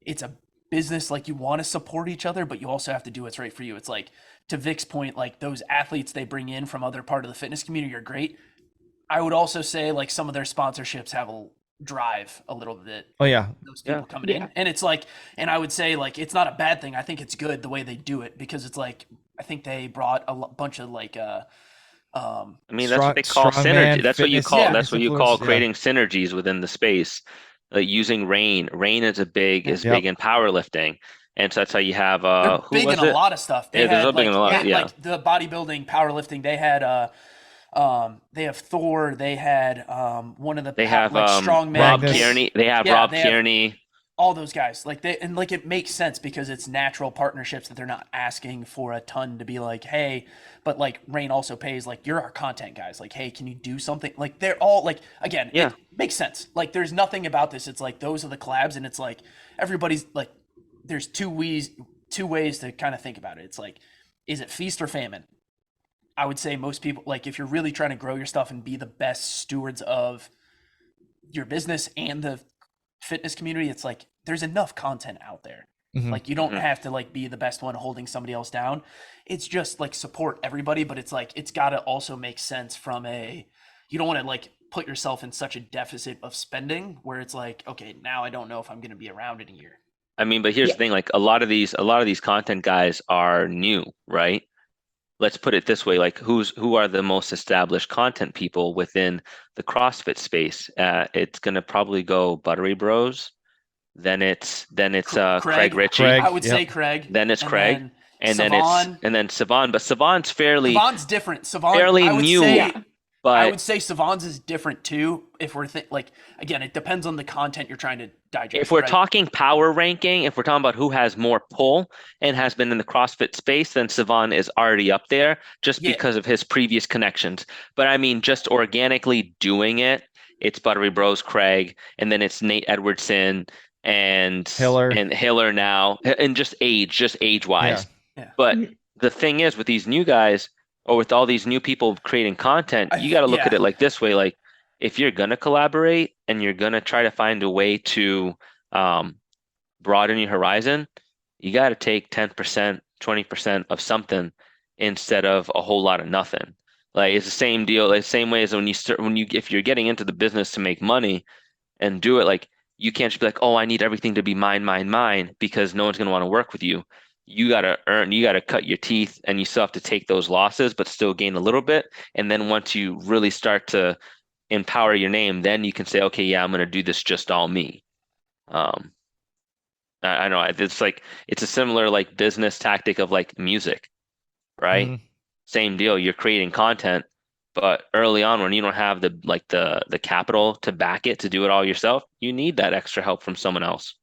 it's a business. Like you want to support each other, but you also have to do what's right for you. It's like to Vic's point, like those athletes they bring in from other part of the fitness community are great. I would also say like some of their sponsorships have a drive a little bit, Oh yeah. those Yeah. people coming Yeah. in, and it's like, and I would say like it's not a bad thing. I think it's good the way they do it because it's like I think they brought a bunch of like I mean, that's what they call Strongman synergy. That's what you fitness, call Yeah. that's fitness what you call influencers. Yeah. creating synergies within the space. Like using rain. Rain is Yeah. big Yep. in powerlifting. And so that's how you have they're who big in was a it? lot of stuff. They Yeah, there's a had big in a lot. Yeah. like the bodybuilding, powerlifting. They have Thor. They had one of the They have like strongman. Rob Magnus. Kearney. They have Yeah, Rob they have Kearney. all those guys. Like they and like it makes sense because it's natural partnerships that they're not asking for a ton to be like, hey, but like Rain also pays like you're our content guys. Like, hey, can you do something? Like they're all like again, Yeah. it makes sense. Like there's nothing about this. It's like those are the collabs, and it's like everybody's like there's two ways to kind of think about it. It's like, is it feast or famine? I would say most people like if you're really trying to grow your stuff and be the best stewards of your business and the fitness community, it's like there's enough content out there. Mhm. Like you don't Mhm. have to like be the best one holding somebody else down. It's just like support everybody, but it's like it's got to also make sense from a you don't want to like put yourself in such a deficit of spending where it's like, okay, now I don't know if I'm going to be around in a year. I mean, but here's Yeah. the thing, like a lot of these content guys are new, right? Let's put it this way, like who are the most established content people within the CrossFit space? It's gonna probably go Buttery Bros, then it's Craig Ritchie, Craig. I would Yep. say Craig, then it's and Craig, then and Savon. then Savon, but Savon's fairly Savon's different. Savon, fairly I would new, say, Yeah. I but would say Savon's is different too. If we're like again, it depends on the content you're trying to digest. if we're right? talking power ranking, if we're talking about who has more pull and has been in the CrossFit space, then Savon is already up there just Yeah, because of his previous connections. But I mean, just organically doing it, it's Buttery Bros, Craig, and then it's Nate Edwardson Hiller. and Hiller now, and just age Yeah. wise. yeah. But Mhm. the thing is, with these new guys or with all these new people creating content, you got to look at Yeah. it like this way: like if you're gonna collaborate and you're gonna try to find a way to um, broaden your horizon, you got to take 10%, 20% of something instead of a whole lot of nothing. Like it's the same deal, like same way as when you start if you're getting into the business to make money and do it, like you can't just be like, oh, I need everything to be mine, because no one's gonna want to work with you. You gotta earn, you gotta cut your teeth, and you still have to take those losses, but still gain a little bit. And then once you really start to empower your name, then you can say, okay, yeah, I'm gonna do this just all me. Um, I know it's like it's a similar like business tactic of like music, right? Mhm. Same deal. You're creating content, but early on when you don't have the capital to back it to do it all yourself, you need that extra help from someone else.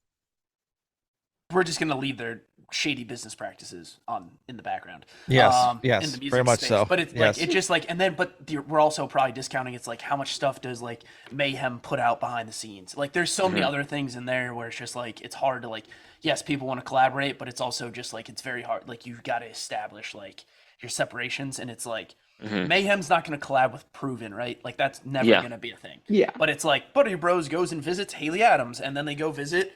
We're just gonna leave their shady business practices on in the background. Yes. In Yes. the Very music much space. so. But it's Yes. like it just like and then but we're also probably discounting it's like how much stuff does like Mayhem put out behind the scenes. Like there's so many Mhm. other things in there where it's just like it's hard to like yes, people want to collaborate, but it's also just like it's very hard. Like you've got to establish like your separations and it's like Mhm. Mayhem's not going to collab with Proven, right? Like that's never Yeah. going to be a thing. Yeah. But it's like Buddy Bros goes and visits Haley Adams, and then they go visit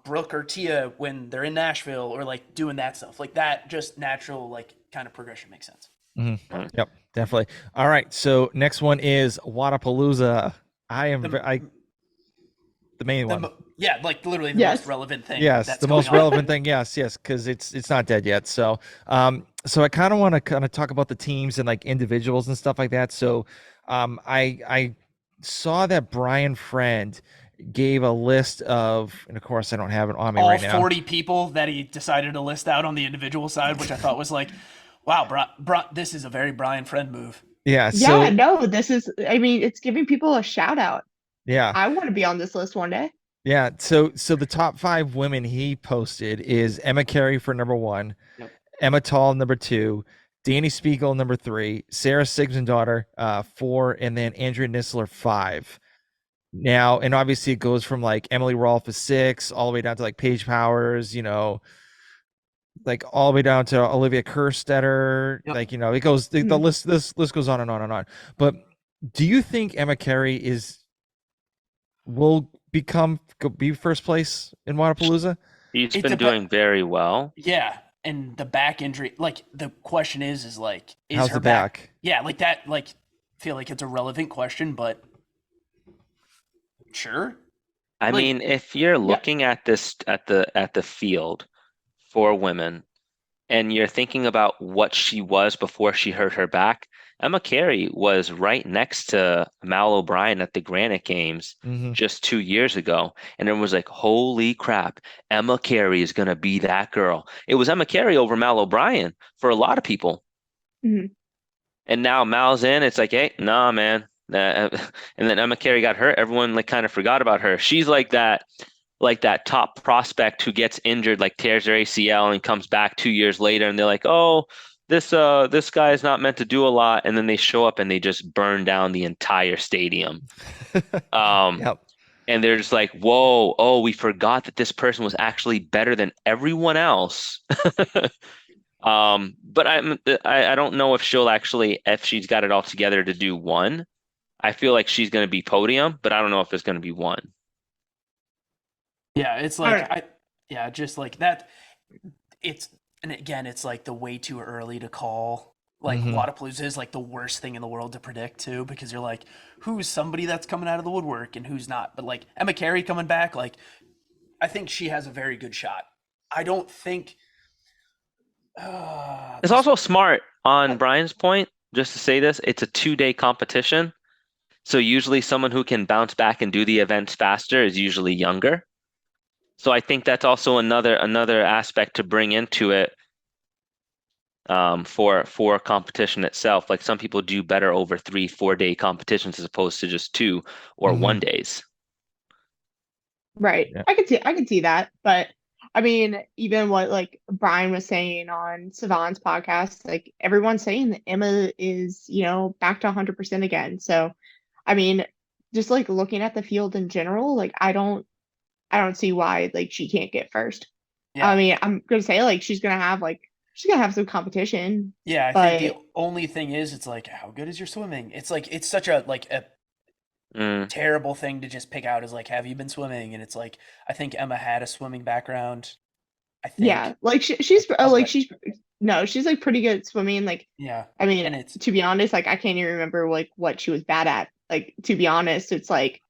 Brooke or Tia when they're in Nashville, or like doing that stuff. Like that, just natural, like kind of progression makes sense. Mhm. Right. Yep. Definitely. All right. So next one is Wadapalooza. I am The, the main one. yeah, like literally the Yes. most relevant thing. Yes, that's the going most on. relevant thing. Yes, yes, because it's not dead yet. So so I kind of want to kind of talk about the teams and like individuals and stuff like that. So I saw that Brian Friend gave a list of, and of course I don't have it on me All right now. 40 people that he decided to list out on the individual side, which I thought was like, Wow, this is a very Brian Friend move. Yeah. Yeah, So no, this is, I mean, it's giving people a shout out. yeah. I want to be on this list one day. Yeah. So the top 5 women he posted is Emma Carey for number 1, Yep. Emma Tall number 2, Danny Spiegel number 3, Sarah Sigmundardottir 4, and then Andrea Nisler 5. Now, and obviously it goes from like Emily Rolfe is 6 all the way down to like Paige Powers, like all the way down to Olivia Kerstetter. Yep. Like, it goes the Mhm. list. This list goes on and on and on. But do you think Emma Carey will be first place in Wadapalooza? He's It been dep- doing very well. Yeah, and the back injury, like the question is like, is How's her the back? Yeah, like that, like feel like it's a relevant question, but sure. I Like- mean, if you're Yeah. looking at this at the field for women and you're thinking about what she was before she hurt her back, Emma Carey was right next to Mal O'Brien at the Granite Games Mhm. just 2 years ago. And it was like, holy crap, Emma Carey is gonna be that girl. It was Emma Carey over Mal O'Brien for a lot of people. Mhm. And now Mal's in, it's like, hey, nah, man. And then Emma Carey got hurt. Everyone like kind of forgot about her. She's like that top prospect who gets injured, like tears their ACL and comes back 2 years later, and they're like, oh, this guy is not meant to do a lot, and then they show up and they just burn down the entire stadium. Yep. And they're just like, whoa, oh, we forgot that this person was actually better than everyone else. But I don't know if she's got it all together to do one. I feel like she's going to be podium, but I don't know if it's going to be one. Yeah, it's I like don't yeah, just like that. And again, it's like the way too early to call. Like Mhm. Wadapalooza is like the worst thing in the world to predict too, because you're like, who's somebody that's coming out of the woodwork and who's not. But like Emma Carey coming back, like I think she has a very good shot. I don't think. It's also smart on Brian's point, just to say this, it's a 2-day competition. So usually someone who can bounce back and do the events faster is usually younger. So I think that's also another aspect to bring into it for competition itself. Like some people do better over 3-4 day competitions as opposed to just 2 or Mhm. 1 days. Right. Yeah. I could see that. But I mean, even what like Brian was saying on Savant's podcast, like everyone's saying that Emma is, back to 100% again. So, I mean, just like looking at the field in general, like I don't see why like she can't get first. Yeah. I mean, I'm gonna say like she's gonna have some competition. Yeah, I but think the only thing is, it's like, how good is your swimming? It's like it's such a terrible thing to just pick out as like, have you been swimming? And it's like, I think Emma had a swimming background. I think. yeah, like she's Oh, like but- she's like pretty good at swimming. Like Yeah. I mean, And it's to be honest, like I can't even remember like what she was bad at. Like to be honest, it's like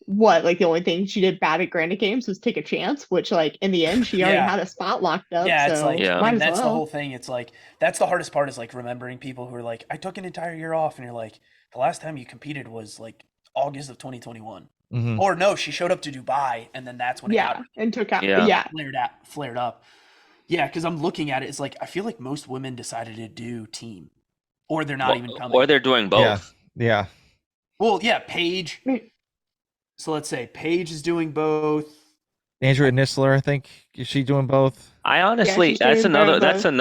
like the only thing she did bad at Granite Games was take a chance, which like in the end she already Yeah. had a spot locked up. yeah, it's so like, Yeah. might and as that's the well. whole thing. It's like that's the hardest part is like remembering people who are like, I took an entire year off, and you're like, the last time you competed was like August of 2021. Mhm. Or no, she showed up to Dubai, and then that's when it Yeah, and took out. Yeah. Yeah, flared up. Yeah, because I'm looking at it, it's like I feel like most women decided to do team, or they're not even coming. Or they're doing both. Yeah. Well, yeah, Paige. Right. So let's say Paige is doing both. Andrea Nisler, I think, is she doing both? I honestly, she's doing that's both.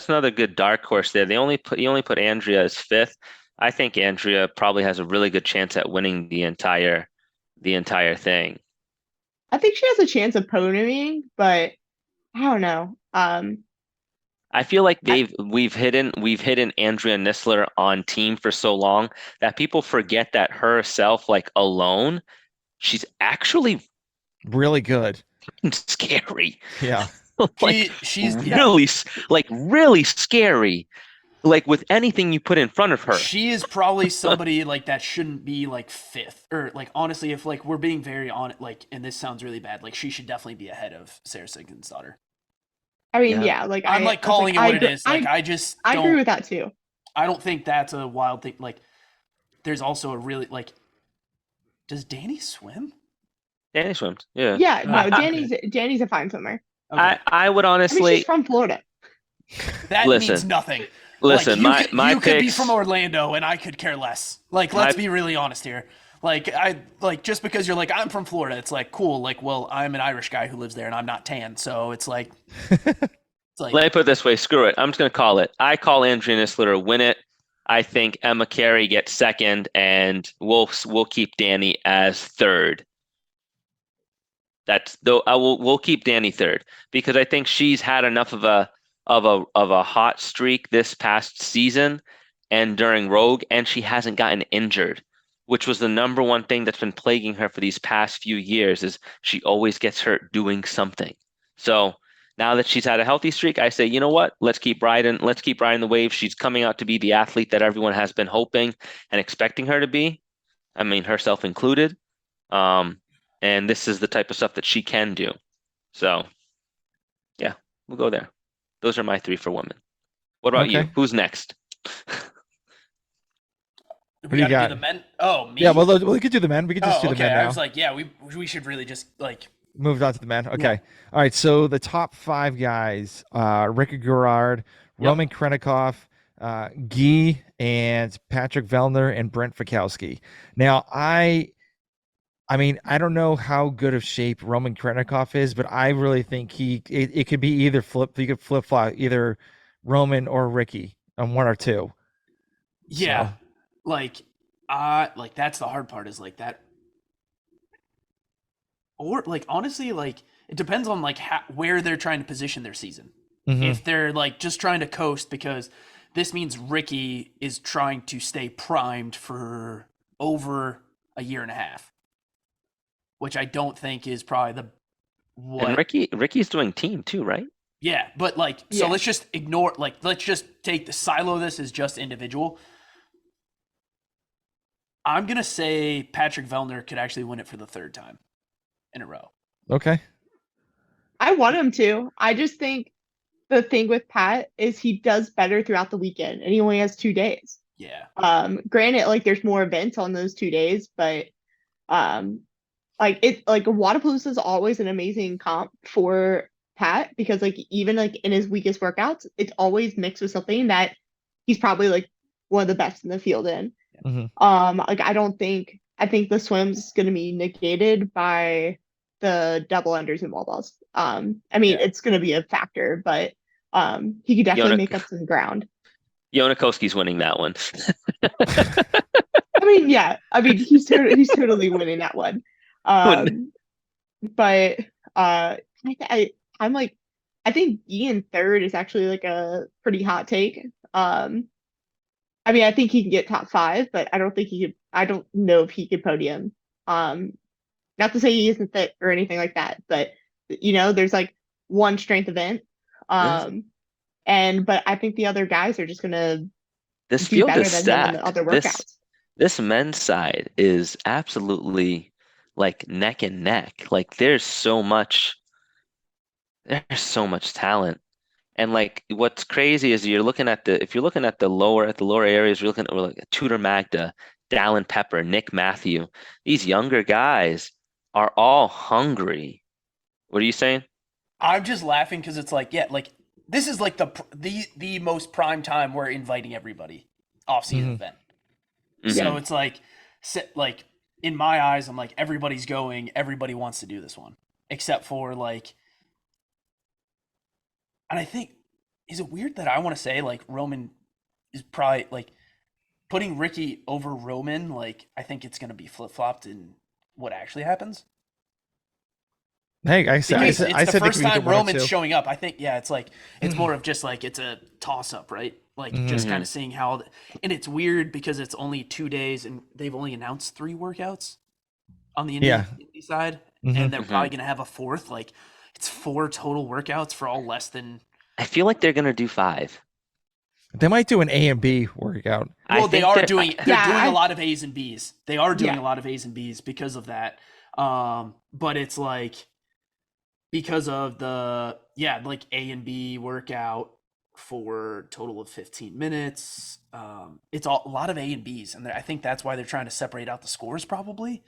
another good dark horse there. You only put Andrea as 5th. I think Andrea probably has a really good chance at winning the entire thing. I think she has a chance of podiuming, but I don't know. I feel like we've hidden Andrea Nisler on team for so long that people forget that herself, like alone, she's actually Really good. scary. Yeah. Like she's really scary. Like with anything you put in front of her. She is probably somebody like that shouldn't be like 5th, or like honestly, if like we're being very on like, and this sounds really bad, like she should definitely be ahead of Sarah Sigmundsdottir. I mean, Yeah. yeah, like I'm like calling it what it is. Like I agree don't. with that too. I don't think that's a wild thing. Like, there's also a really like. Does Danny swim? Danny swims. Yeah. Yeah, no, Okay. Danny's a fine swimmer. Okay. I would I mean, honestly she's from Florida. That listen. means nothing. Listen, my you could be picks. from Orlando and I could care less. Like, let's be really honest here. Like just because you're like I'm from Florida, it's like cool. Like, well, I'm an Irish guy who lives there and I'm not tan, so it's like Let me put it this way. Screw it. I'm just going to call it. I call Andrea Nisler win it. I think Emma Carey gets second, and we'll keep Danny as third. That's though we'll keep Danny third because I think she's had enough of a hot streak this past season and during Rogue, and she hasn't gotten injured, which was the number one thing that's been plaguing her for these past few years is she always gets hurt doing something. So now that she's had a healthy streak, I say, you know what? Let's keep riding the wave. She's coming out to be the athlete that everyone has been hoping and expecting her to be. I mean, herself included. And this is the type of stuff that she can do. So, yeah, we'll go there. Those are my three for women. What about you? Okay. Who's next? we do you gotta got? do the men. Oh, me. Yeah, well, we could do the men. We could just do the okay. men I now. was like, yeah, we should really just like Moved on to the men. Okay. All right. So the top 5 guys: Ricky Gerard, Roman Krennikov, Guy, and Patrick Vellner and Brent Fikowski. Now, I mean, I don't know how good of shape Roman Krennikov is, but I really think it could be either flip. You could flip flop either Roman or Ricky on one or two. yeah, So. like that's the hard part is like that. Or like honestly, like it depends on like where they're trying to position their season. Mhm. If they're like just trying to coast because this means Ricky is trying to stay primed for over a year and a half, which I don't think is probably the what. And Ricky's doing team too, right? Yeah, but like so Yeah. let's just ignore let's just take the silo this as just individual. I'm gonna say Patrick Vellner could actually win it for the third time in a row. Okay. I want him to. I just think the thing with Pat is he does better throughout the weekend, and he only has 2 days. Yeah. Granted, like there's more events on those 2 days, but like Wadapalooza is always an amazing comp for Pat because like even like in his weakest workouts, it's always mixed with something that he's probably like one of the best in the field in. Mhm. Like I think the swim's gonna be negated by the double unders and wall balls. I mean it's gonna be a factor, but he could definitely make up some ground. Yonakowski's winning that one. I mean, yeah. I mean, he's totally winning that one. But I'm like, I think Ian third is actually like a pretty hot take. I mean, I think he can get top 5, but I don't think he could. I don't know if he could podium. Not to say he isn't fit or anything like that, but there's like one strength event. But I think the other guys are just gonna This do field better is than him in the stacked. other workouts. This men's side is absolutely like neck and neck. Like there's so much talent. And like what's crazy is if you're looking at the lower areas, you're looking at like Tudor Magda, Dallin Pepper, Nick Matthew. These younger guys are all hungry. What are you saying? I'm just laughing because it's like, yeah, like this is like the most prime time we're inviting everybody off-season event. Mhm. So it's like in my eyes, I'm like everybody's going, everybody wants to do this one, except for like, and I think is it weird that I want to say like Roman is probably like putting Ricky over Roman? Like I think it's gonna be flip-flopped in what actually happens. Hey, I said Because it's the they first could be time one or Roman's two. showing up. I think, yeah, it's like it's more of just like it's a toss up, right? Like just kind of seeing how, and it's weird because it's only 2 days and they've only announced 3 workouts on the indie side, and they're probably gonna have a fourth. Like it's 4 total workouts for all less than. I feel like they're gonna do 5. They might do an A and B workout. Well, they are doing. They're Yeah, doing I- a lot of A's and B's. They are doing Yeah. a lot of A's and B's because of that. But it's like because of the like A and B workout for a total of 15 minutes. It's a lot of A and B's, and I think that's why they're trying to separate out the scores probably.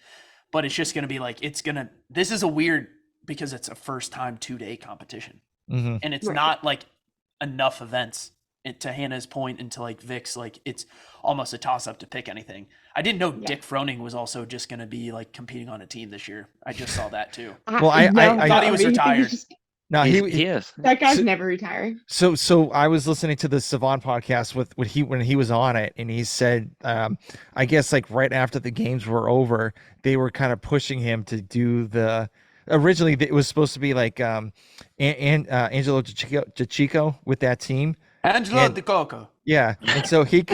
But it's just gonna be like this is a weird because it's a first time 2-day competition, Mhm. and it's Right. not like enough events to Hannah's point and to like Vic's, like it's almost a toss up to pick anything. I didn't know Yeah. Dick Froning was also just going to be like competing on a team this year. I just saw that too. Well, I thought he was think retired. he's just- No, He is. that guy's So- never retiring. So I was listening to the Savant podcast with when he was on it, and he said, I guess like right after the games were over, they were kind of pushing him to do the. Originally, it was supposed to be like Angelo DiCicco with that team. Angelo And- Di Coco. Yeah, and so he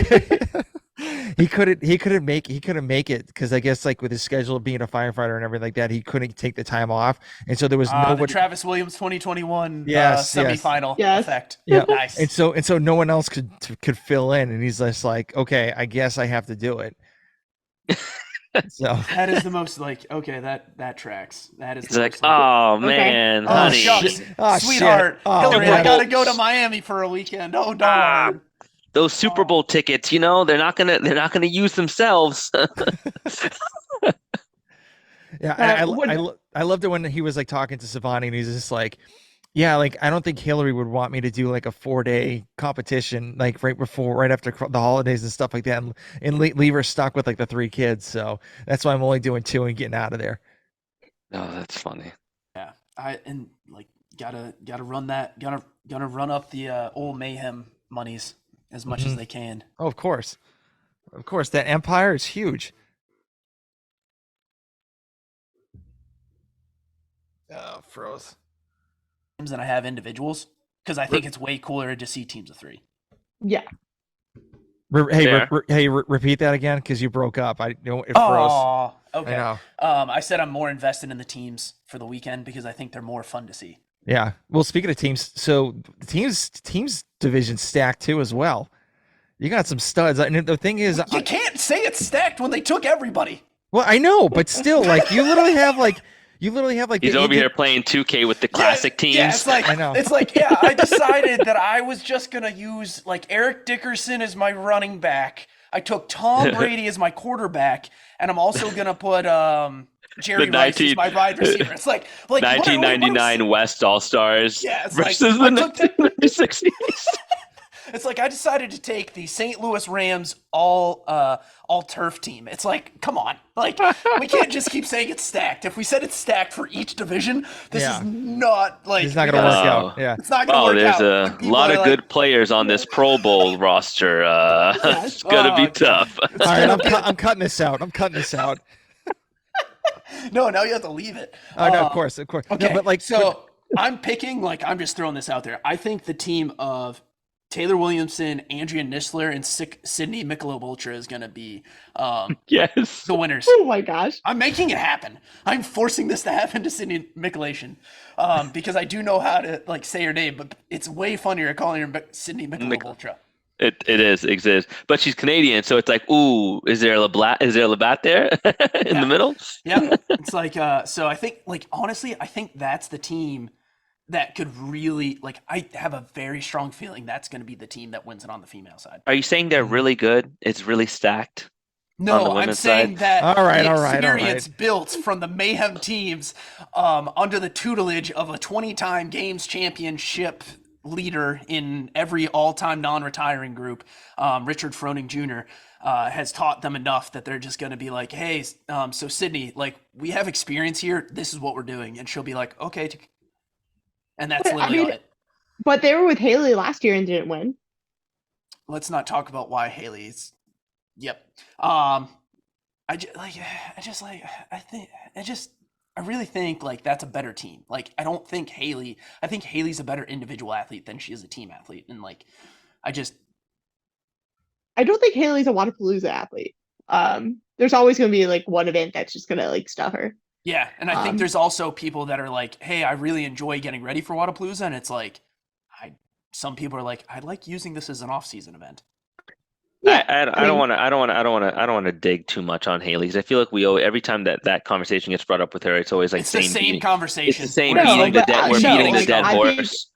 he couldn't make it because I guess like with his schedule of being a firefighter and everything like that, he couldn't take the time off, and so there was The nobody. Travis Williams 2021 Yes, yes. semifinal Yes. effect. Yeah, Nice. and so no one else could fill in, and he's just like, okay, I guess I have to do it. So That is the most like, okay, that tracks. That is It's the like, most, like, oh man, oh, honey. shucks. Oh, Sweetheart, shit. Oh, Hillary, man. I gotta go to Miami for a weekend. Oh darn. Those Super Bowl tickets, you know, they're not gonna use themselves. yeah, I loved it when he was like talking to Savani, and he's just like, yeah, like I don't think Hillary would want me to do like a 4-day competition like right after the holidays and stuff like that, and leave her stuck with like the 3 kids. So that's why I'm only doing 2 and getting out of there. Oh, that's funny. Yeah. Gotta run that. Gonna run up the old mayhem monies as much as they can. Oh, of course, that empire is huge. Oh, froze. Than I have individuals because I think it's way cooler to see teams of 3. Yeah. Repeat that again because you broke up. I know it froze. Oh, I okay. know. I said I'm more invested in the teams for the weekend because I think they're more fun to see. Yeah. Well, speaking of teams, so the teams division stacked too as well. You got some studs, and the thing is, You can't say it's stacked when they took everybody. well, I know, but still, like you literally have like He's the over here playing 2K with the classic teams. Yeah, it's like I know. It's like, yeah, I decided that I was just gonna use like Eric Dickerson as my running back. I took Tom Brady as my quarterback, and I'm also gonna put Jerry The Rice 19 as my wide receiver. It's like 1999 West All Stars Yeah, it's versus like, the I took 1960s. It's like I decided to take the St. Louis Rams all turf team. It's like, come on, like we can't just keep saying it's stacked. If we said it's stacked for each division, this Yeah. is not like It's not gonna work out. Yeah. It's not gonna Oh, work there's out. a People lot are of like, good players on this Pro Bowl roster. It's gonna be Oh, tough. All right, I'm cutting this out. No, now you have to leave it. Oh no, of course. Okay, No, but like, so I'm picking, like, I'm just throwing this out there. I think the team of Taylor Williamson, Andrea Nisler, and Sydney Michelob Ultra is going to be Yes. the winners. Oh my gosh. I'm making it happen. I'm forcing this to happen to Sydney Michelation because I do know how to like say her name, but it's way funnier calling her Sydney Michelob Ultra. It exists, but she's Canadian, so it's like, ooh, is there a Labatt there in the middle? Yeah, it's like so. I think, like, honestly, I think that's the team that could really, like, I have a very strong feeling that's going to be the team that wins it on the female side. Are you saying they're really good? It's really stacked. On the No, I'm women's saying side? that All right, the all right, all experience built from the Mayhem teams under the tutelage of a 20-time games championship leader in every all-time non-retiring group, Richard Froning Jr., has taught them enough that they're just going to be like, hey, so Sydney, like, we have experience here. This is what we're doing. And she'll be like, okay. And that's But, I literally mean- it. But they were with Haley last year and didn't win. Let's not talk about why Haley's. Yep. I really think like that's a better team. Like, I think Haley's a better individual athlete than she is a team athlete. And like, I don't think Haley's a Wadapalooza athlete. There's always going to be like one event that's just going to like stuff her. yeah. And I think there's also people that are like, hey, I really enjoy getting ready for Wadapalooza. And it's like, some people are like, I like using this as an off-season event. Yeah, I don't want to dig too much on Haley because I feel like we owe every time that conversation gets brought up with her, it's always like It's the same beating, conversation. it's the same No, beating the but dead. I- We're no, beating the like, dead I think- horse.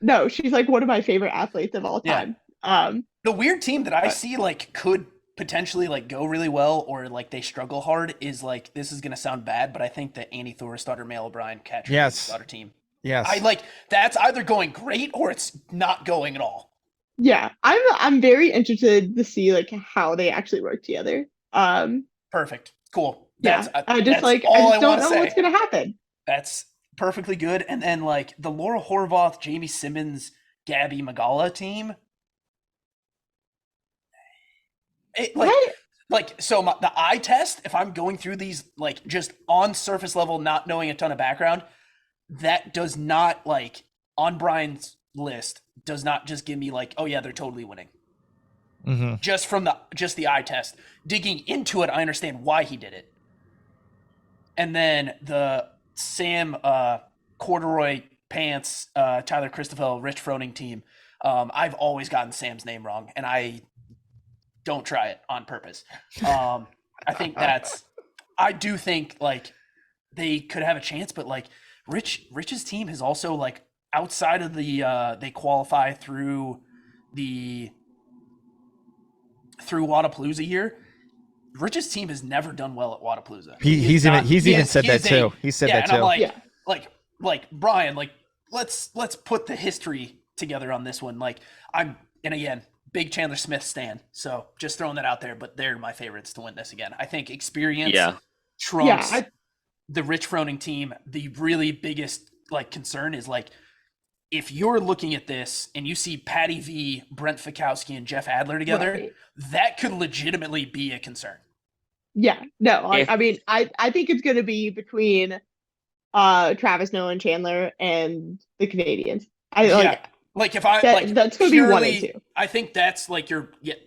No, she's like one of my favorite athletes of all Yeah. time. The weird team that I see like could potentially like go really well or like they struggle hard is like, this is gonna sound bad, but I think the Annie Thorisdottir, Mel O'Brien, Catcher Yes. daughter team. yes, I like that's either going great or it's not going at all. Yeah, I'm very interested to see like how they actually work together. Perfect. Cool. Yeah, That's I all I just don't want to know what's say. gonna happen. That's perfectly good. And then like the Laura Horvath, Jamie Simmons, Gabby Magala team. It, What? so the eye test, if I'm going through these like just on surface level, not knowing a ton of background, that does not like on Brian's list does not just give me like, oh yeah, they're totally winning. Mm-hmm. Just from the eye test. Digging into it, I understand why he did it. And then the Sam Corduroy Pants, Tyler Christoffel, Rich Froning team. I've always gotten Sam's name wrong, and I don't try it on purpose. I think I do think like they could have a chance, but like Rich's team has also like outside of the they qualify through Wadapalooza here. Rich's team has never done well at Wadapalooza. He's even said that too. He said yeah, that and I'm too. like, Yeah. like Brian, like let's put the history together on this one. Like and again, big Chandler Smith stan, so just throwing that out there. But they're my favorites to win this again. I think experience Yeah. trumps Yeah, the Rich Froning team. The really biggest like concern is like if you're looking at this and you see Patty V, Brent Fikowski, and Jeff Adler together, right. that could legitimately be a concern. Yeah, no, If I mean, I think it's gonna be between Travis Noah and Chandler and the Canadians. I Yeah, like if I like that's gonna be 1 and 2. I think that's like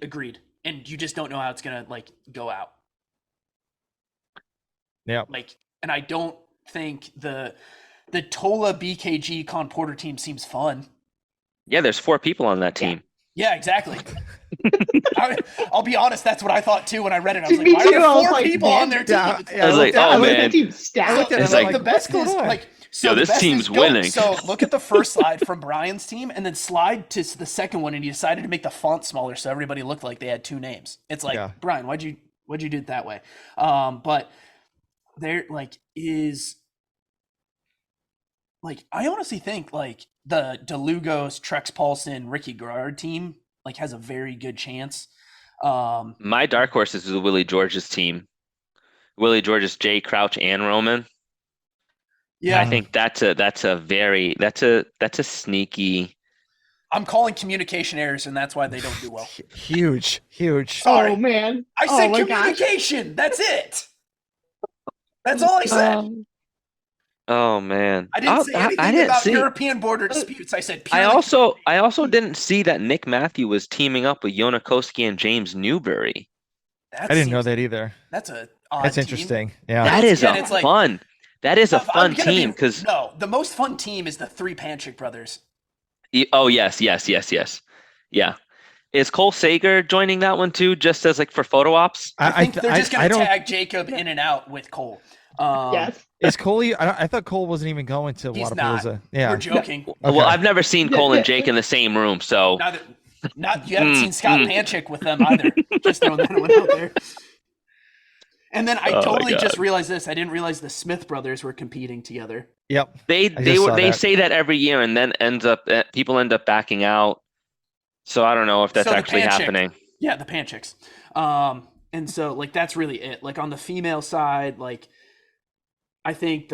agreed, and you just don't know how it's gonna like go out. Yeah. Like, and I don't think the Tola BKG Con Porter team seems fun. Yeah, there's 4 people on that team. Yeah, exactly. I'll be honest, that's what I thought too when I read it. I was like, Me why too, are there I was 4 like, people man. on their team? Yeah, It's yeah, I was like, I oh looked at man. team stats. I looked at it's it like like, the best what's is going on? like so Yo, the this best team's is go, winning. So look at the first slide from Brian's team and then slide to the second one and he decided to make the font smaller so everybody looked like they had 2 names. It's like, Yeah. Brian, why'd you do it that way? But there like is like I honestly think like the DeLugos, Trex Paulson, Ricky Garrard team like has a very good chance. My dark horse is the Willie George's team. Willie George's Jay Crouch and Roman. Yeah, I think that's a sneaky. I'm calling communication errors, and that's why they don't do well. Huge. Sorry. Oh man. I Oh said my gosh. communication. That's it. That's all I said. Oh man. I didn't say I anything didn't about see. European border disputes. I said I purely. also didn't see that Nick Matthew was teaming up with Yonakoski and James Newberry. I didn't know that either. That's a odd That's team. interesting. Yeah. That is again, a it's like- fun. That is a I'm fun gonna team because no, the most fun team is the 3 Panchik brothers. oh yes. Yeah. Is Cole Sager joining that one too, just as like for photo ops? I think they're just I gonna don't. tag Jacob in and out with Cole. Yes. Is Cole? I thought Cole wasn't even going to He's not. Wadapalooza. Yeah. We're joking. Well, Okay. I've never seen Cole and Jake in the same room, so Not you haven't seen Scott Panchik with them either. Just throwing that one out there. And then I Oh my totally God. just realized this. I didn't realize the Smith brothers were competing together. Yep. they just saw they that. say that every year, and then people end up backing out. So I don't know if that's So the actually Panchik- happening. Yeah, the Panchiks. And so like that's really it. Like on the female side, like I think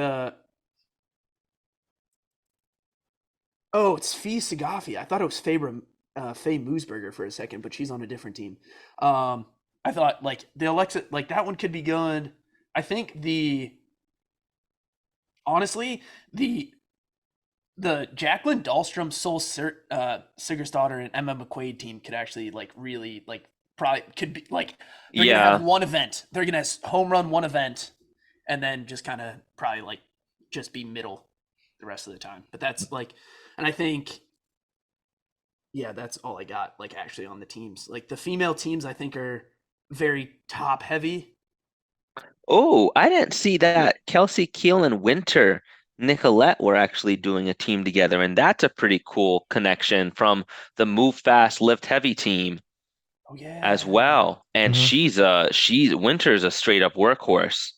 it's Fee Sagafi. I thought it was Faye Moosberger for a second, but she's on a different team. I thought like the Alexa, like that one could be good. I think honestly, the Jacqueline Dahlstrom, Sol Sigurdsdottir, and Emma McQuaid team could actually like really like probably could be like they're gonna have one event. They're gonna home run one event, and then just kind of probably like just be middle the rest of the time. But that's like, and I think, yeah, that's all I got. Like actually on the teams, like the female teams, I think are very top heavy. Oh, I didn't see that Kelsey Keel and Winter Nicolette were actually doing a team together, and that's a pretty cool connection from the Move Fast Lift Heavy team Oh yeah, as well. And Mhm. Winter's a straight up workhorse.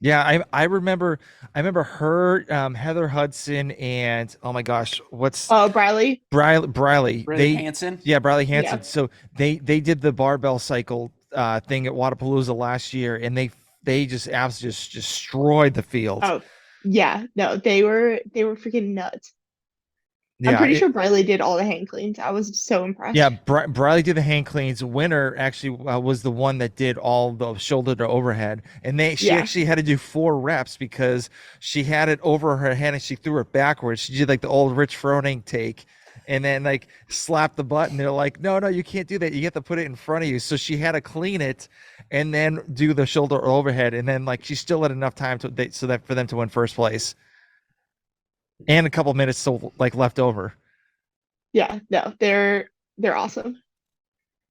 Yeah, I remember her, Heather Hudson, and oh my gosh, what's Briley. Briley. Riley Hansen. Yeah, Briley Yeah. Hanson. So they did the barbell cycle thing at Wadapalooza last year, and they just absolutely just destroyed the field. Oh, yeah. No, they were freaking nuts. I'm Yeah, pretty sure Briley did all the hang cleans. I was so yeah, impressed. Briley did the hang cleans. Winner actually was the one that did all the shoulder to overhead, and she Yeah. actually had to do 4 reps because she had it over her head and she threw it backwards. She did like the old Rich Froning take, and then like slapped the button. They're like, no, no, you can't do that. You have to put it in front of you. So she had to clean it and then do the shoulder overhead, and then like she still had enough time so that for them to win first place and a couple minutes still like left over. Yeah. No, they're awesome.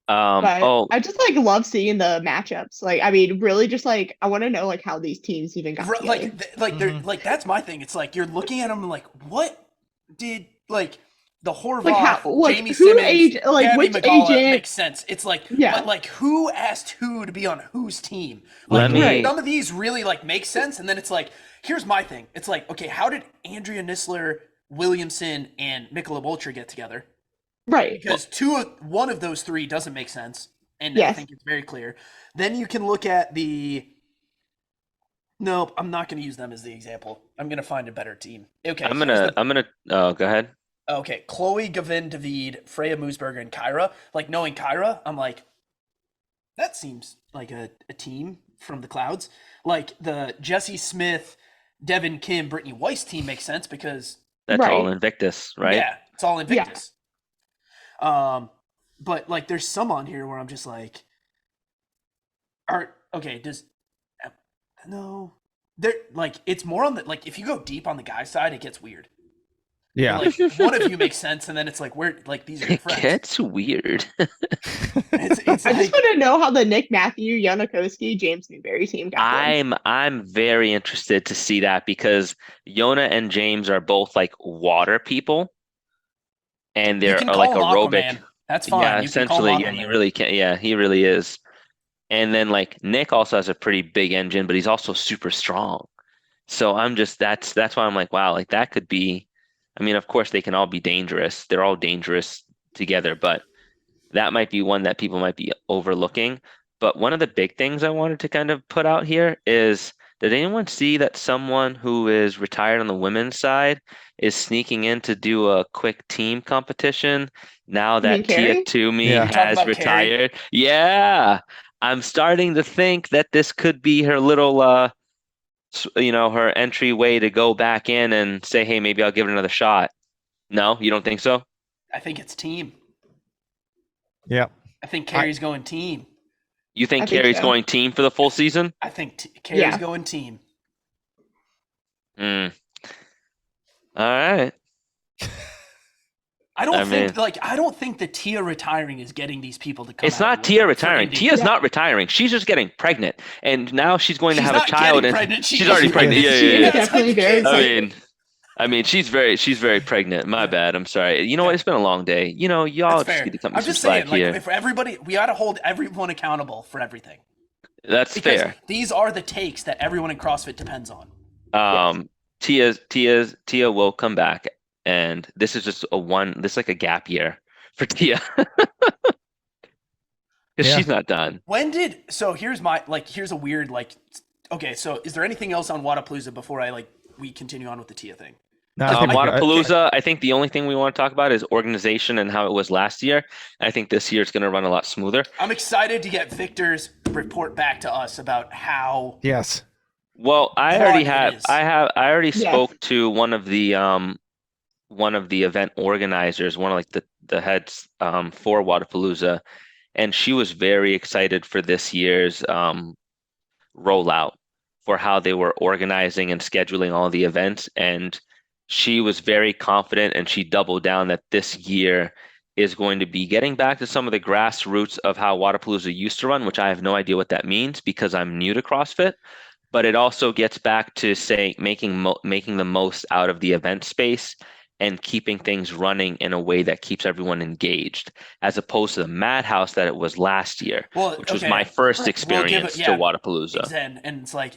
But Oh, I just like love seeing the matchups. Like, I mean, really just like I want to know like how these teams even got together. They're Mhm. like that's my thing. It's like you're looking at them and like, what did like the Like how Horvath, like Jamie who Simmons, age like Gabby which Magala agent? makes sense. It's like, but Yeah. like who asked who to be on whose team? let Like me. Right. some of these really like make sense, and then it's like, here's my thing. It's like, okay, how did Andrea Nisler, Williamson, and Michelob Ultra get together? Right. Because one of those three doesn't make sense, and I Yes. think it's very clear. Then you can look at the. Nope, I'm not going to use them as the example. I'm going to find a better team. Okay, I'm gonna. Oh, go ahead. okay. Chloe, Gavin, David, Freya Moosberger, and Kyra. Like knowing Kyra, I'm like, that seems like a team from the clouds. Like the Jesse Smith, Devin Kim, Brittany Weiss team makes sense because That's all Right. Invictus, right? yeah, it's all Yeah. Invictus. But like there's some on here where I'm just like, okay, does no. They're like it's more on the like if you go deep on the guy side, it gets weird. Yeah. Like one of you makes sense, and then it's like where like these are your It friends. gets weird. It's I just like want to know how the Nick Matthew, Janikowski, James Newberry team got going. I'm very interested to see that because Yona and James are both like water people, and you they're can like call him aerobic. Aquaman. That's Yeah, fine. You can call essentially, him yeah, he Aquaman. really can. Yeah, he really is. And then like Nick also has a pretty big engine, but he's also super strong. So I'm just that's why I'm like, wow, like that could be. I mean, of course they can all be dangerous. They're all dangerous together, but that might be one that people might be overlooking. But one of the big things I wanted to kind of put out here is, did anyone see that someone who is retired on the women's side is sneaking in to do a quick team competition now You mean that Tia Carrie? Toomey Yeah. You're talking has about Carrie. retired? Yeah. I'm starting to think that this could be her little her entryway to go back in and say, hey, maybe I'll give it another shot. No, you don't think so? I think it's team. Yeah. I think I Carrie's going team. You I think think Carrie's so. going team for the full season? I think Carrie's Yeah. going team. Hmm. All right. I don't I mean, think like I don't think the Tia retiring is getting these people to come it's out not and Tia for retiring. Indy. Tia's Yeah. not retiring. She's just getting pregnant, and now she's going to She's have a not child, getting and pregnant. She she's is already pregnant. pregnant. Yeah, She yeah, is yeah. definitely very I excited. mean, she's very pregnant. My Yeah. bad. I'm sorry. You know what? Yeah. It's been a long day. That's Y'all just fair. need to cut me I'm some just saying, slack like, here. if everybody, we got to hold everyone accountable for everything That's because fair. these are the takes that everyone in CrossFit depends on. Yes. Tia will come back, and this is just this is like a gap year for Tia because yeah. she's not done. So here's a weird, like, okay, so is there anything else on Wadapalooza before we continue on with the Tia thing? No, I think we're good. Wadapalooza, I think the only thing we want to talk about is organization and how it was last year. I think this year it's going to run a lot smoother. I'm excited to get Victor's report back to us about how Yes. Well, I hard already it have, is. I already Yes. spoke to one of the event organizers, one of like the heads for Wadapalooza, and she was very excited for this year's rollout for how they were organizing and scheduling all the events. And she was very confident and she doubled down that this year is going to be getting back to some of the grassroots of how Wadapalooza used to run, which I have no idea what that means because I'm new to CrossFit. But it also gets back to say making the most out of the event space and keeping things running in a way that keeps everyone engaged, as opposed to the madhouse that it was last year, Well, which was okay, my first we'll give experience it, to yeah, Wadapalooza. and it's like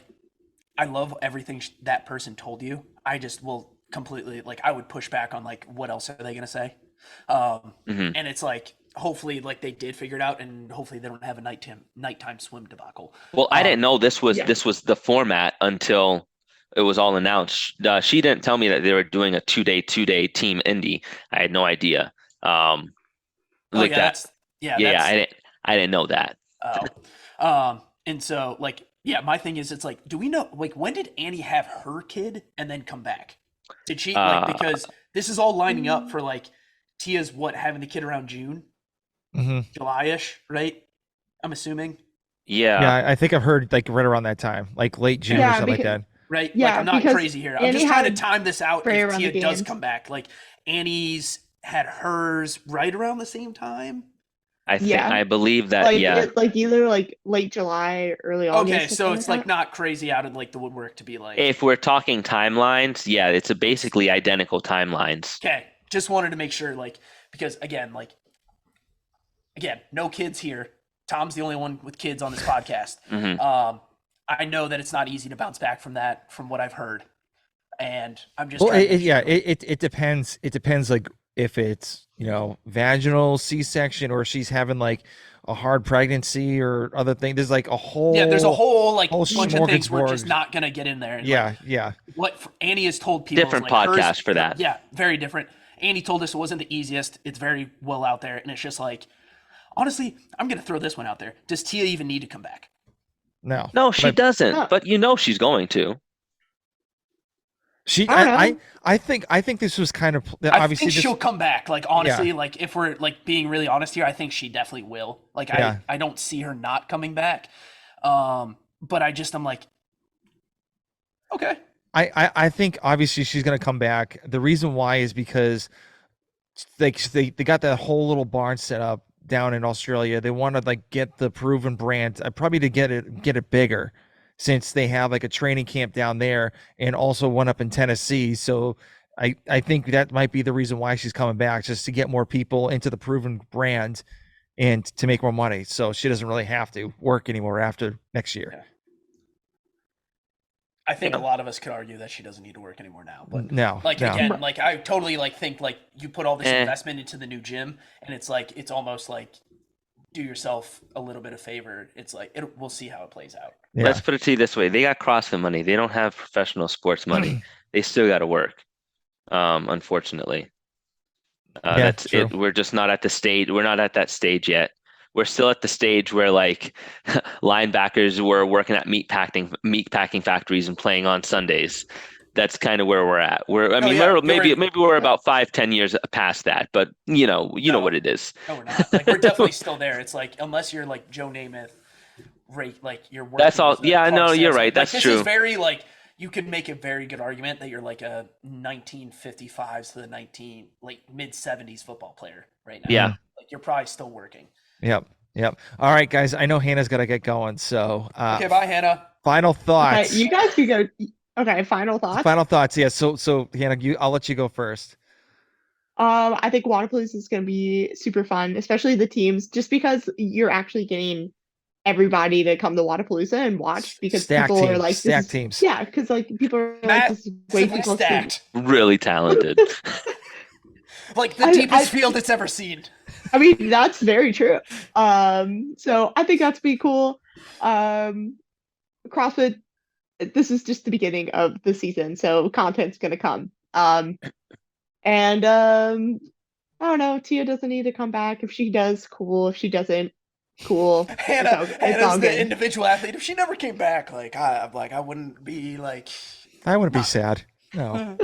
I love everything that person told you. I just will completely like I would push back on like what else are they gonna say, Mhm. and it's like hopefully like they did figure it out, and hopefully they don't have a nighttime swim debacle. Well, I didn't know Yeah. this was the format until it was all announced. She didn't tell me that they were doing a two day team indie. I had no idea. Um, Oh like yeah, that. Yeah, that's I didn't know that. oh, and so like yeah, my thing is it's like do we know like when did Annie have her kid and then come back? Did she like Uh, because this is all lining up Mm, for like Tia's what having the kid around June, Hmm. July-ish, right? I'm assuming. yeah. Yeah, I think I've heard like right around that time, like late June or yeah, something like because that. Right? Like yeah, I'm not because crazy here. I'm Annie just trying to had time this out Frey if around the Tia does games. come back. Like Annie's had hers right around the same time. Yeah, I believe that, like yeah. like either like late July, early Okay, August, so something like it's like that. not crazy out of like the woodwork to be like If we're talking timelines, yeah, it's a it's basically identical timelines. okay. Just wanted to make sure like because again, no kids here. Tom's the only one with kids on this podcast. Hmm. Um, I know that it's not easy to bounce back from that, from what I've heard, and I'm just Well, trying to make yeah, sure. Like, it depends. It depends, like if it's vaginal C-section or she's having like a hard pregnancy or other thing. There's like a yeah, there's a whole whole like whole bunch of things we're just smorgasbord. not gonna get in there. And like Yeah, yeah, what Annie has told people is Different like hers. podcast for that. Yeah, very different. Annie told us it wasn't the easiest. It's very well out there, and it's just like honestly, I'm gonna throw this one out there. Does Tia even need to come back? no, No, she but doesn't, No, but she's going to. she, I don't know. I think this was kind of I obviously think this. she'll come back. Like Yeah, honestly, like if we're like being really honest here, I think she definitely will. Like yeah. I don't see her not coming back. But I'm like, okay. I think obviously she's gonna come back. The reason why is because they got that whole little barn set up down in Australia. They want to like get the proven brand, probably to get it bigger, since they have like a training camp down there and also one up in Tennessee. So I think that might be the reason why she's coming back, just to get more people into the proven brand and to make more money. So she doesn't really have to work anymore after next year. Yeah. I think a Yeah. lot of us could argue that she doesn't need to work anymore now. But No, like no. again, like I totally like think like you put all this Eh, investment into the new gym, and it's like it's almost like do yourself a little bit of favor. It's like we'll see how it plays out. Yeah. let's put it to you this way. They got CrossFit money. They don't have professional sports money. They still got to work. Unfortunately. Yeah, That's true. it. We're just not at the stage. We're not at that stage yet. We're still at the stage where like linebackers were working at meat packing factories and playing on Sundays. That's kind of where we're at. I Oh mean, yeah, maybe we're about 5, 10 years past that, but you know what no, it is. no, we're not. Like we're definitely still there. It's like unless you're like Joe Namath, rate like you're That's working all. as a Yeah, car no, you're salesman. right. Like That's this is true. very like you could make a very good argument that you're like a 1955s to the 19 like mid 70s football player right now. Yeah. Mhm. Like you're probably still working. Yep. Yep. All right, guys. I know Hannah's got to get going. So, Okay, bye Hannah. final Okay, thoughts. you guys could go. Okay, final thoughts. Final thoughts. Yeah. So Hannah, I'll let you go first. I think Waterpoloose is going to be super fun, especially the teams, just because you're actually getting everybody to come to Waterpalooza and watch because Stack people are teams. like, this Stack is, teams. yeah, because like people are like, this is way too Massively close to. stacked. Really talented. Like the I, deepest I, field it's ever seen. I mean, that's very true. So I think that's pretty cool. CrossFit, this is just the beginning of the season, so content's going to come. And I don't know, Tia doesn't need to come back. If she does, cool. If she doesn't, cool. It's Hannah's all the good. individual athlete. If she never came back, I'm like I wouldn't be like I wouldn't be sad. No.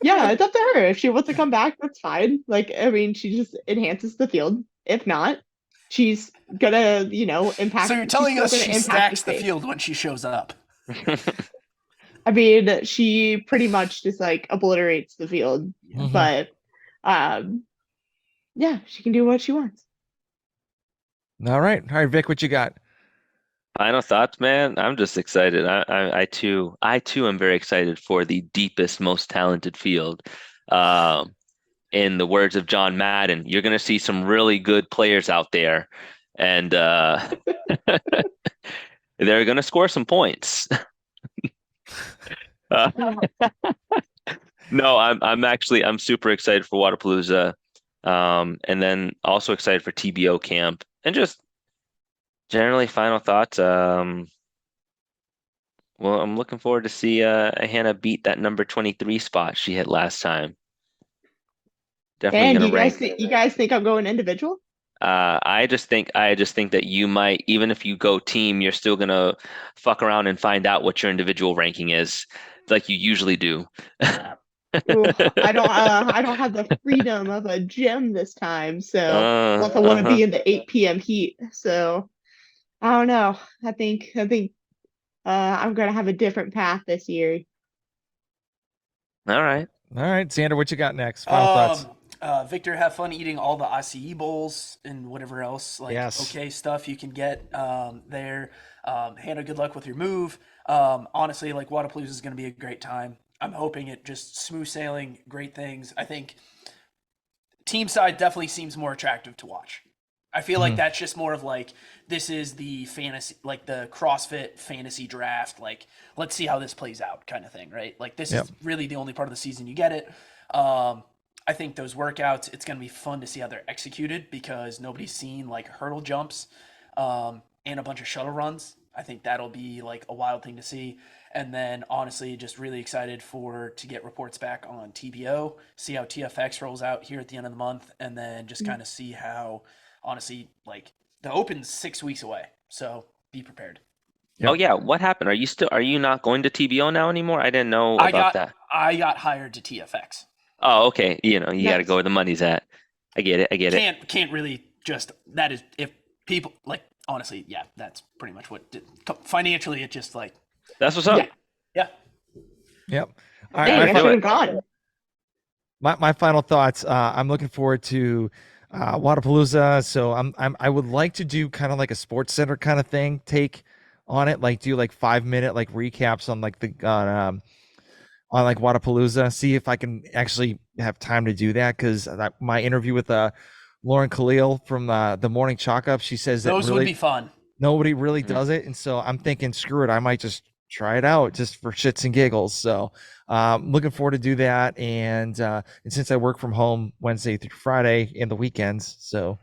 Yeah, it's up to her. If she wants to come back, that's fine. Like, I mean, she just enhances the field. If not, she's gonna, impact. So you're She's telling still us gonna she impact the stacks the space. field when she shows up. I mean, she pretty much just like obliterates the field. Mhm. But, um, yeah, she can do what she wants. All right. All right, Vic, what you got? Final thoughts, man. I'm just excited. I too am very excited for the deepest, most talented field. Um, in the words of John Madden, you're going to see some really good players out there, and they're going to score some points. Uh, no, I'm super excited for Wadapalooza. And then also excited for TBO camp and just generally final thoughts. Well, I'm looking forward to see Hannah beat that number 23 spot she hit last time. Definitely And gonna rank. you guys think I'm going individual? I just think that you might, even if you go team, you're still gonna fuck around and find out what your individual ranking is, like you usually do. Ooh, I don't have the freedom of a gym this time, so plus I want to Uh-huh. be in the 8 p.m. heat. So I don't know. I think I'm gonna have a different path this year. All right. All right, Xander, what you got next? Final thoughts. Um, Victor, have fun eating all the ICE bowls and whatever else like Yes. okay stuff you can get there. Hannah, good luck with your move. Honestly, like Wadapalooza is going to be a great time. I'm hoping it just smooth sailing, great things. I think team side definitely seems more attractive to watch. I feel like Mhm. that's just more of like this is the fantasy, like the CrossFit fantasy draft. Like let's see how this plays out, kind of thing, right? Like this Yep. is really the only part of the season you get it. Um, I think those workouts, it's going to be fun to see how they're executed because nobody's seen like hurdle jumps and a bunch of shuttle runs. I think that'll be like a wild thing to see. And then honestly, just really excited for to get reports back on TBO, see how TFX rolls out here at the end of the month, and then just kind of see how honestly like the Open's 6 weeks away. So be prepared. Oh Yep. yeah, what happened? Are you not going to TBO now anymore? I didn't know I about got that. I got hired to TFX. Oh, okay. You got to go Nice. where the money's at. I get it. I get it. Can't really just that is if people like honestly, yeah, that's pretty much what did, financially it just like That's what's Yeah. up. yeah. Yep. All right, Dang, Gotta I do should it. have gone. my final thoughts. I'm looking forward to Wadapalooza. So I would like to do kind of like a sports center kind of thing, take on it, like do like 5 minute like recaps on like the on like Wadapalooza. See if I can actually have time to do that because my interview with Lauren Khalil from the Morning Chalk Up, she says that Those would really be fun. nobody really Mhm. does it, and so I'm thinking, screw it, I might just try it out just for shits and giggles. So looking forward to do that, and since I work from home Wednesday through Friday and the weekends, so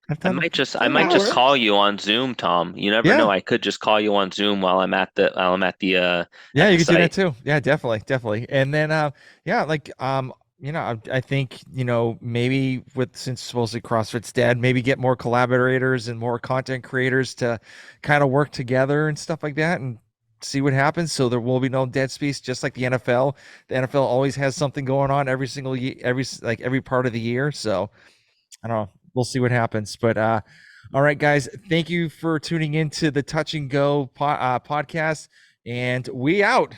I've I done might just I Yeah, might that just call works. you on Zoom, Tom. You never yeah. know. I could just call you on Zoom while Yeah, at you the could do that site. too. Yeah, definitely, definitely. And then, yeah, like, I think maybe with since supposedly CrossFit's dead, maybe get more collaborators and more content creators to kind of work together and stuff like that, and see what happens. So there will be no dead space, just like the NFL. The NFL always has something going on every single year, every part of the year. So I don't know. We'll see what happens. But all right, guys, thank you for tuning into the Touch and Go podcast, and we out.